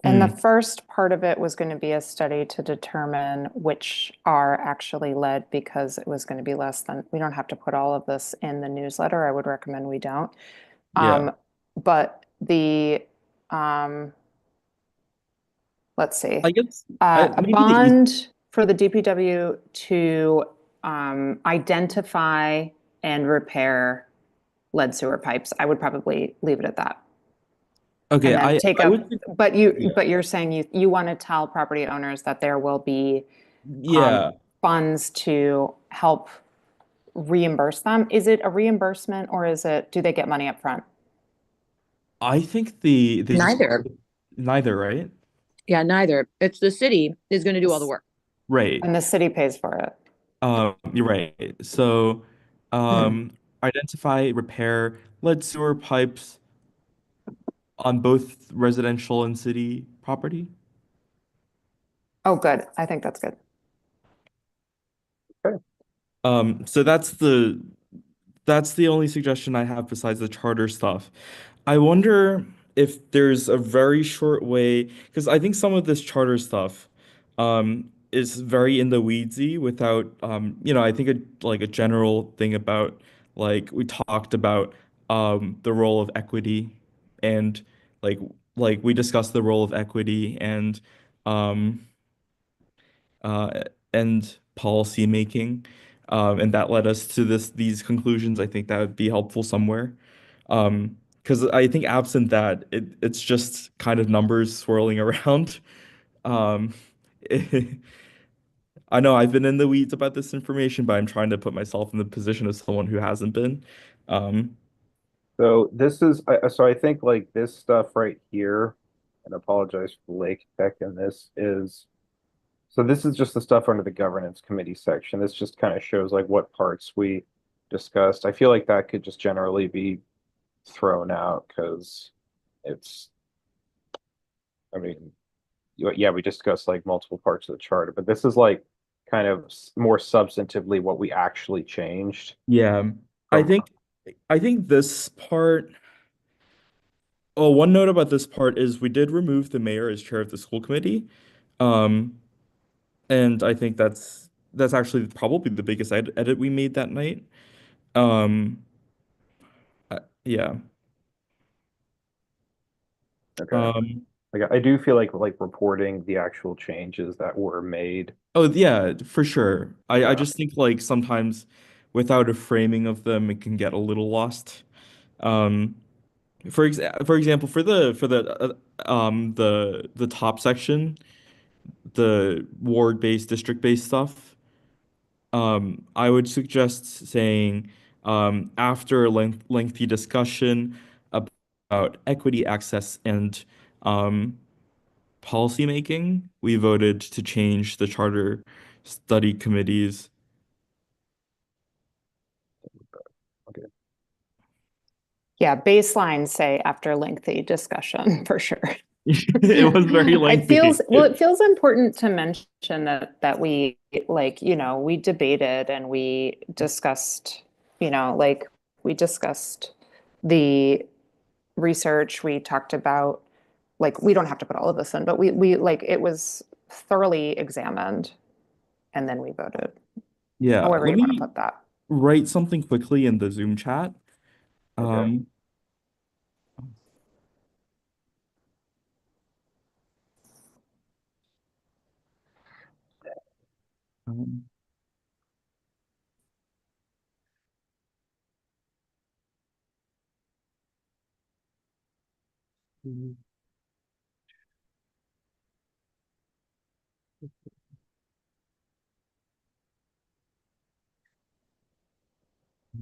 And the first part of it was going to be a study to determine which are actually lead, because it was going to be less than, we don't have to put all of this in the newsletter. I would recommend we don't. Yeah. But the, let's see, I guess a maybe bond for the DPW to identify and repair lead sewer pipes. I would probably leave it at that. Okay, And then take I up, would but you're saying you want to tell property owners that there will be yeah. funds to help reimburse them. Is it a reimbursement, or do they get money up front? I think they just Neither. neither, right? Yeah, neither. It's the city is going to do all the work. Right. And the city pays for it. You're right. So, identify, repair lead sewer pipes on both residential and city property. Oh, good. I think that's good. So that's the only suggestion I have besides the charter stuff. I wonder if there's a very short way, because I think some of this charter stuff is very in the weedsy without I think a general thing about, like, we talked about the role of equity, and we discussed the role of equity um and policy making, and that led us to these conclusions. I think that would be helpful somewhere, because I think absent that, it's just kind of numbers swirling around. Um, I know I've been in the weeds about this information, but I'm trying to put myself in the position of someone who hasn't been. Um, So this is, so I think like this stuff right here, and I apologize for the lake tech in this is, so this is just the stuff under the governance committee section. This just kind of shows like what parts we discussed. I feel like that could just generally be thrown out because it's, I mean, yeah, we discussed like multiple parts of the charter, but this is like kind of more substantively what we actually changed. yeah, I From, think I think this part. Oh, one note about this part is we did remove the mayor as chair of the school committee. Um, and I think that's actually probably the biggest edit we made that night. Um, yeah. okay. Um, Like I do feel like reporting the actual changes that were made. oh yeah, for sure. I Yeah. just think like sometimes without a framing of them, it can get a little lost. Um, for example, for the top section, the ward-based, district-based stuff. I would suggest saying, after a lengthy discussion about equity, access, and policy making, we voted to change the charter study committees. Okay. Yeah, baseline say after lengthy discussion for sure. It was very lengthy. It feels important to mention that we like, we debated and we discussed, like we discussed the research, we talked about, like, we don't have to put all of this in, but we like it was thoroughly examined and then we voted. Yeah, However let you want to me put that. write something quickly in the Zoom chat. Okay. Um, um,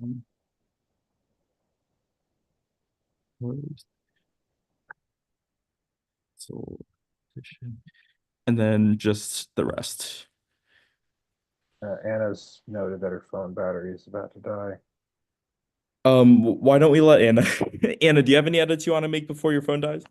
um, where's- so petition. And then just the rest. Anna's noted that her phone battery is about to die. Why don't we let Anna? Anna, do you have any edits you want to make before your phone dies?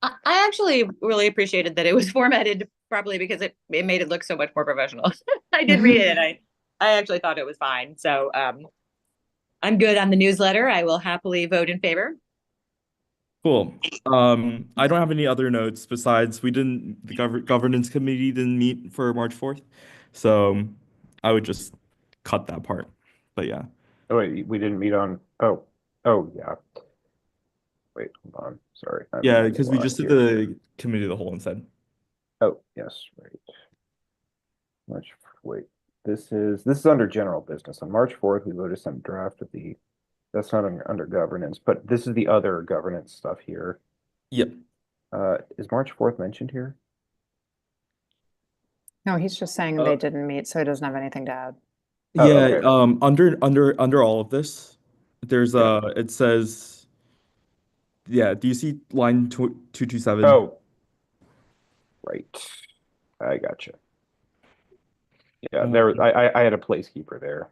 I actually really appreciated that it was formatted properly because it made it look so much more professional. I did read it and I actually thought it was fine. So I'm good on the newsletter. I will happily vote in favor. Cool. I don't have any other notes besides the governance committee didn't meet for March 4th. So I would just cut that part. But yeah. Oh wait, we didn't meet on. Oh yeah. Wait, hold on. Sorry. I'm Yeah, reading because we live just did here. the committee of the whole instead. Oh yes, right. March. Wait, this is under general business. On March 4th, we voted some draft of the. That's not under governance, but this is the other governance stuff here. Yep. Is March 4th mentioned here? No, he's just saying they didn't meet, so he doesn't have anything to add. Oh, Yeah, okay. under all of this, there's Yeah. it says, yeah, do you see line 227? Oh, right. I gotcha. Yeah, I had a placekeeper there.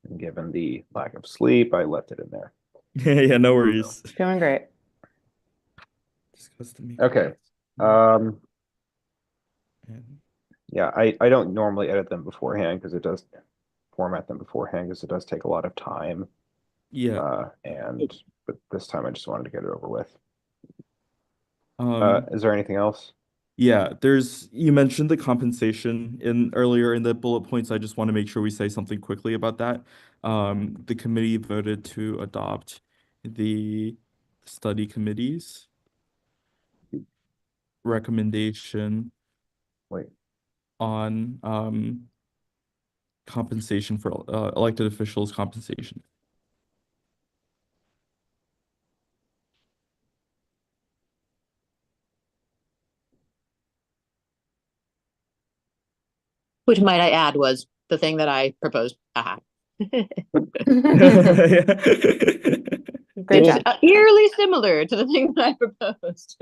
And given the lack of sleep, I left it in there. Yeah, no worries. Doing great. Okay. Yeah, I don't normally edit them beforehand because it does format them beforehand because it does take a lot of time. Yeah. But this time I just wanted to get it over with. Um, Is there anything else? yeah, you mentioned the compensation earlier in the bullet points. I just want to make sure we say something quickly about that. The committee voted to adopt the study committee's recommendation Wait. on compensation for elected officials' compensation. Which might I add was the thing that I proposed. Aha. Great It's job. eerily similar to the thing that I proposed.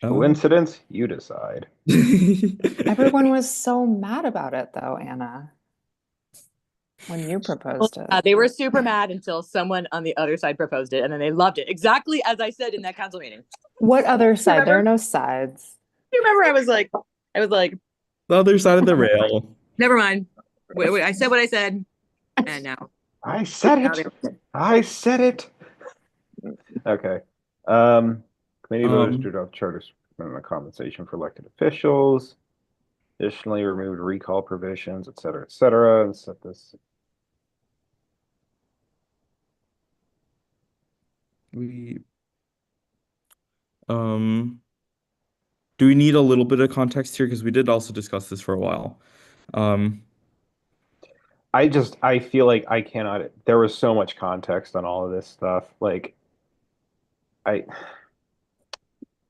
Coincidence? You decide. Everyone was so mad about it though, Anna, when you proposed it. They were super mad until someone on the other side proposed it, and then they loved it. Exactly as I said in that council meeting. What other side? There are no sides. You remember I was like, The other side of the rail. never mind. Wait, I said what I said, and now. I said now it. they- I said it. Okay. Committee voters to adopt charters and compensation for elected officials. Additionally, removed recall provisions, et cetera, and set this. We do we need a little bit of context here? Because we did also discuss this for a while. I feel like I cannot, there was so much context on all of this stuff. Like,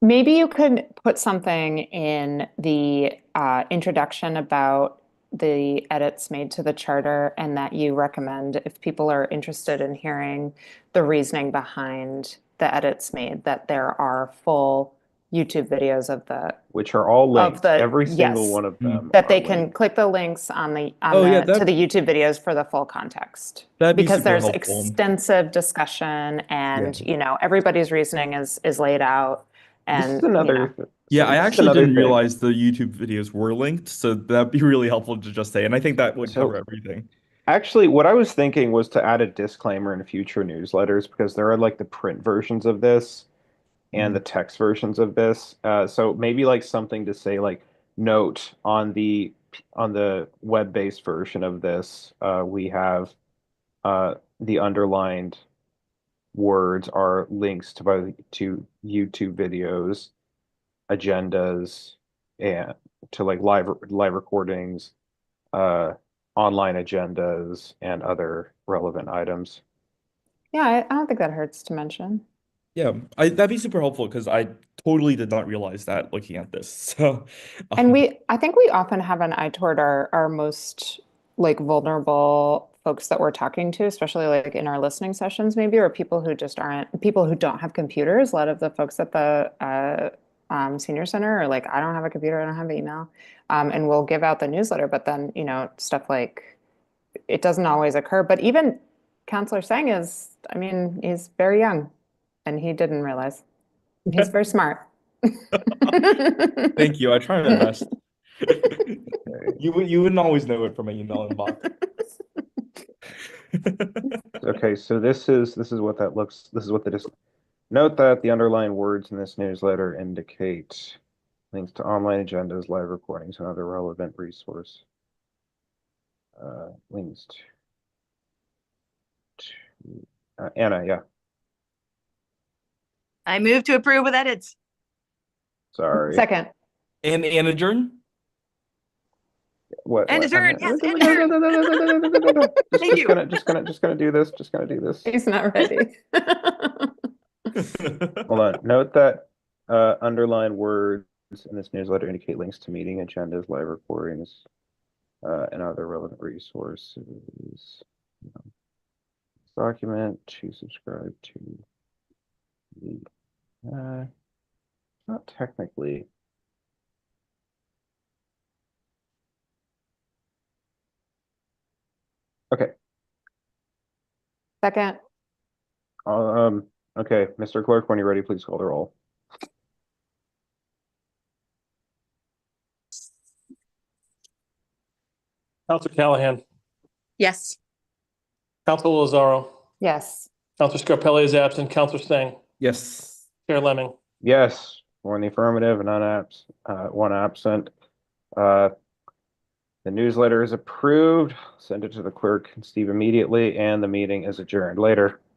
Maybe you could put something in the introduction about the edits made to the charter and that you recommend if people are interested in hearing the reasoning behind the edits made, that there are full YouTube videos of the which are all linked, every single yes, one of them. that they are can linked. click the links on the yeah, to the YouTube videos for the full context. That'd be Because super there's helpful. extensive discussion and you know everybody's reasoning is laid out. This And is another. Yeah, so I this is actually another didn't thing. realize the YouTube videos were linked, so that'd be really helpful to just say. And I think that would So- cover everything. Actually, what I was thinking was to add a disclaimer in future newsletters because there are like the print versions of this and the text versions of this. So maybe like something to say like note on the web-based version of this, we have the underlined words are links to YouTube videos, agendas, and to like live recordings, online agendas, and other relevant items. yeah, I don't think that hurts to mention. Yeah, that'd be super helpful because I totally did not realize that looking at this. So, And I think we often have an eye toward our most like vulnerable folks that we're talking to, especially like in our listening sessions, maybe, or people who just aren't people who don't have computers. A lot of the folks at the senior center are like, I don't have a computer, I don't have email. And we'll give out the newsletter, but then, you know, stuff like it doesn't always occur. But even Counselor Sang is, I mean, he's very young and he didn't realize. He's very smart. thank you. I try my best. You wouldn't always know it from my email inbox. Okay, so this is what that looks. This is what note that the underlined words in this newsletter indicate links to online agendas, live recordings, and other relevant resource links to Anna. Yeah, I move to approve with edits. sorry. Second. And adjourn? What? And what? adjourn, yes, and adjourn. Thank you. Just gonna do this. Just gonna do this. He's not ready. Hold on. Note that underlined words in this newsletter indicate links to meeting agendas, live recordings, and other relevant resources. Document to subscribe to the not technically. Okay. Second. Okay, Mr. Clerk, when you're ready, please call the roll. Counselor Callahan, Yes. Counselor Lozaro, Yes. Counselor Scarpelli is absent, Counselor Singh, Yes. Chair Lemming. Yes, four in the affirmative, one absent. The newsletter is approved. Send it to the clerk and Steve immediately, and the meeting is adjourned later.